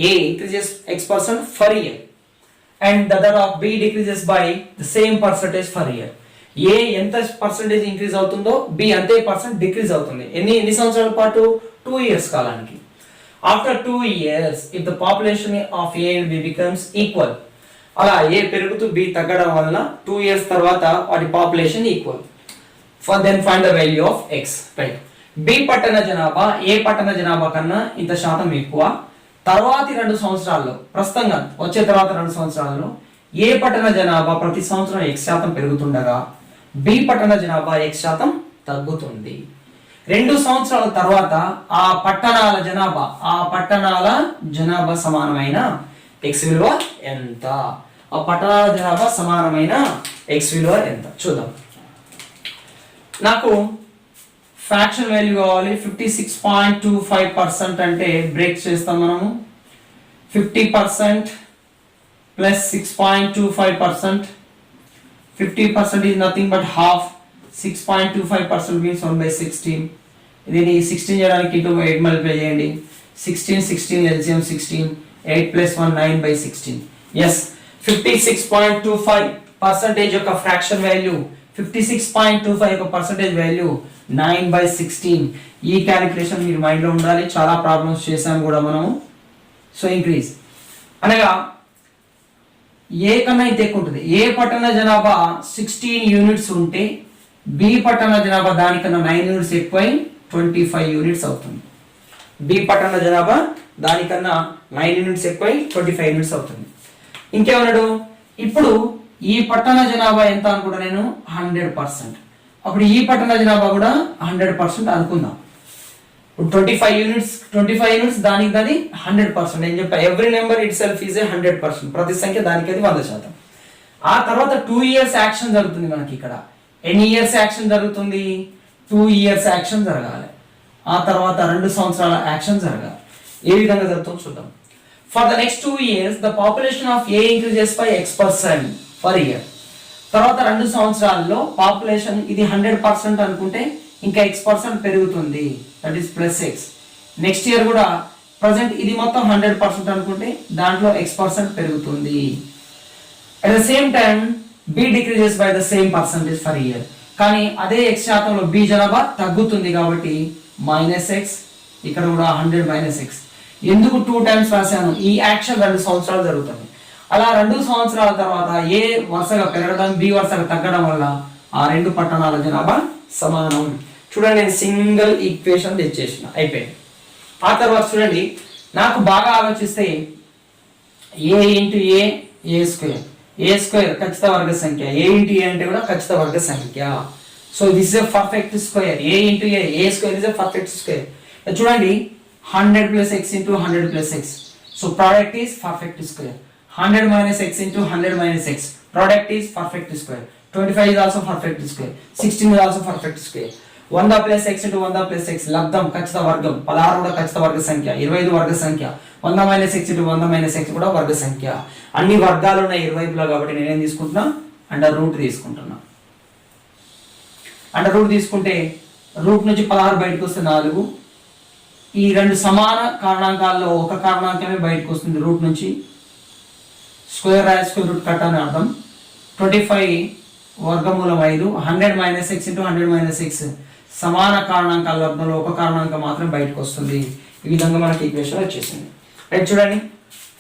A increases X% per year and that of B decreases by the same percentage per year. A ఎంత percentage increase అవుతుందో B అంతే percent decrease అవుతుంది. ఎన్ని సంవత్సరాల పాటు 2 years కాలానికి. After 2 years, if the population of A and B becomes equal, అలా A పెరుగుతూ B తగ్గడం వలన 2 years తర్వాత వాటి population equal. Then find the value of X. Right. B పట్టణ జనాభా A పట్టణ జనాభా కన్నా ఇంత శాతం ఎక్కువ. తర్వాతి 2 సంవత్సరాల్లో, ప్రస్తుతంగా వచ్చే తర్వాత 2 సంవత్సరాల్లో A పట్టణ జనాభా ప్రతి సంవత్సరం X% పెరుగుతుండగా B పట్టణ జనాభా X% తగ్గుతుంది. 2 సంవత్సరాల తర్వాత ఆ పట్టణాల జనాభా సమానమైన X విలువ ఎంత? ఆ పట్టణాల జనాభా సమానమైన X విలువ ఎంత చూద్దాం. నాకు ఫ్రాక్షన్ వాల్యూ కావాలి. 56.25% అంటే బ్రేక్ చేస్తాం మనము. 50% plus 6.25%. 50% is nothing but half. 6.25% means 1/16. దీన్ని 16 చేయడానికి ఇంటూ 8 మల్టిప్లై చేయండి. 16 LCM 16. 8 plus 1 9/16. ఎస్, 56.25% యొక్క ఫ్రాక్షన్ వాల్యూ 56.25 యొక్క పర్సెంటేజ్ వాల్యూ 9/16. ఈ క్యాలిక్యులేషన్ మీరు మైండ్ లో ఉండాలి. చాలా ప్రాబ్లమ్స్ చేసాం కూడా మనము. సో ఇంక్రీజ్ అనగా ఏ కన్నా ఇంత ఎక్కువ ఉంటుంది. ఏ పట్టణ జనాభా 16 యూనిట్స్ ఉంటే బి పట్టణ జనాభా దానికన్నా 9 యూనిట్స్ ఎక్కువై 25 యూనిట్స్ అవుతుంది. బి పట్టణ జనాభా దానికన్నా 9 యూనిట్స్ ఎక్కువై 25 యూనిట్స్ అవుతుంది. ఇంకేమన్నాడు, ఇప్పుడు ఈ పట్టణ జనాభా ఎంత అనుకుంటా నేను 100%. అప్పుడు ఈ పట్టణ జనాభా కూడా 100% అనుకుందాం. 25 యూనిట్స్ దానికి 100%. నేను చెప్పా every number it self is 100%. ప్రతి సంఖ్య దానికి 100%. ఆ తర్వాత 2 years యాక్షన్ జరుగుతుంది మనకి ఇక్కడ. ఎన్ని ఇయర్స్ యాక్షన్ జరుగుతుంది? 2 years యాక్షన్ జరగాలి. ఆ తర్వాత 2 సంవత్సరాల యాక్షన్ జరగాలి. ఏ విధంగా జరుగుతుందో చూద్దాం. For the next 2 years the population of A increases by X% per year. తర్వాత 2 సంవత్సరాల్లో పాపులేషన్ ఇది 100% అనుకుంటే ఇంకా X% పెరుగుతుంది. That is plus X. Next year కూడా ప్రజెంట్ ఇది మొత్తం 100% అనుకుంటే దాంట్లో X% పెరుగుతుంది. At the same time B decreases by the same percentage for year. కానీ అదే X శాతంలో B జనాభా తగ్గుతుంది కాబట్టి -X. ఇక్కడ కూడా 100 - X. ఎందుకు 2 times రాశాను? ఈ యాక్షన్ 2 సంవత్సరాలు జరుగుతుంది. అలా 2 సంవత్సరాల తర్వాత A వరుసగా పెరగడం, B వరుసగా తగ్గడం వల్ల ఆ 2 పట్టణాల జనాభా సమానం. చూడండి, నేను సింగిల్ ఈక్వేషన్ తెచ్చేసిన, అయిపోయింది. ఆ తర్వాత చూడండి, నాకు బాగా ఆలోచిస్తే A into A square. A square ఖచ్చిత వర్గ సంఖ్య. ఏ ఇంటూ ఏ అంటే కూడా ఖచ్చిత వర్గ సంఖ్య. So this is a perfect square. A into A square is a perfect square. చూడండి, 100 + X into 100 + X. So product is perfect square. 100 - X into 100 - X. Product is perfect square. 25 is also perfect square. 16 is also perfect square. 100 plus X into 100 plus X లబ్ధం ఖచ్చిత వర్గం, 16 కూడా ఖచ్చిత వర్గ సంఖ్య, 25 వర్గ సంఖ్య, 100 minus X into 100 minus X కూడా వర్గ సంఖ్య. అన్ని వర్గాలు ఉన్నాయి ఇరువైపులా కాబట్టి నేనేం తీసుకుంటున్నా, అండర్ రూట్ తీసుకుంటున్నా. అండర్ రూట్ తీసుకుంటే రూట్ నుంచి 16 బయటకు వస్తే 4. ఈ రెండు సమాన కారణాంకాల్లో ఒక కారణాంకమే బయటకు వస్తుంది రూట్ నుంచి. Square royal square root cut అని అర్థం. 25 వర్గమూలం 5, 100 minus X into 100 minus X సమాన కారణాంకాల లబ్ధంలో ఒక కారణాంకం మాత్రం బయటకు వస్తుంది. ఈ విధంగా మనకి ఈక్వేషన్ వచ్చేసింది. రైట్ చూడండి,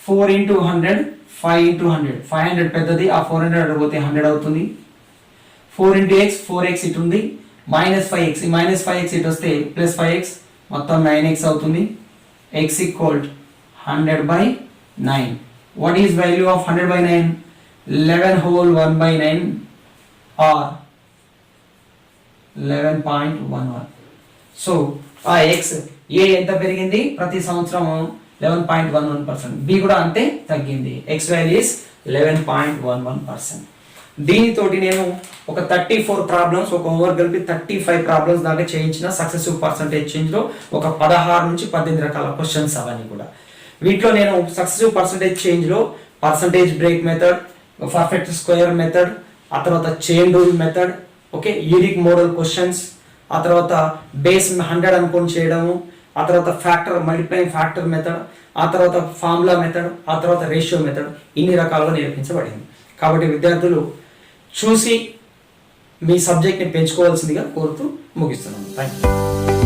4 ఇంటూ 100, 5 ఇంటూ 100, 500 పెద్దది, ఆ 400 అడిగిపోతే 100 అవుతుంది. 4 ఇంటూ ఎక్స్, 4x ఇటు ఉంది, మైనస్ 5x, ఈ మైనస్ 5x ఇటు వస్తే ప్లస్ 5x మొత్తం 9x అవుతుంది. x equal 100/9. What is value of 100/9? 11 whole 1/9 or 11.11. So ఆ x ఏ ఎంత పెరిగింది ప్రతి సంవత్సరం 11.11%, b కూడా అంతే తగ్గింది. x value is 11.11%. దీనితోటి నేను ఒక 34 ప్రాబ్లమ్స్ ఒక ఓవర్ కలిపి 35 ప్రాబ్లమ్స్ దాకా చేయించిన సక్సెసివ్ పర్సంటేజ్ చేంజ్ లో ఒక 16 నుంచి 18 రకాల క్వశ్చన్స్ అవన్నీ కూడా. వీటిలో నేను సక్సెసివ్ పర్సంటేజ్ చేంజ్ లో percentage break method, perfect square method, ఆ తర్వాత chain rule method, okay, unique model questions, ఆ తర్వాత బేస్ 100 అనుకొని చేయడము, ఆ తర్వాత ఫ్యాక్టర్ మల్టిప్లైయింగ్ ఫ్యాక్టర్ మెథడ్, ఆ తర్వాత ఫార్ములా మెథడ్, ఆ తర్వాత రేషియో మెథడ్, ఇన్ని రకాలుగా నేర్పించబడింది. కాబట్టి విద్యార్థులు చూసి మీ సబ్జెక్ట్ని పెంచుకోవాల్సిందిగా కోరుతూ ముగిస్తున్నాను. Thank you.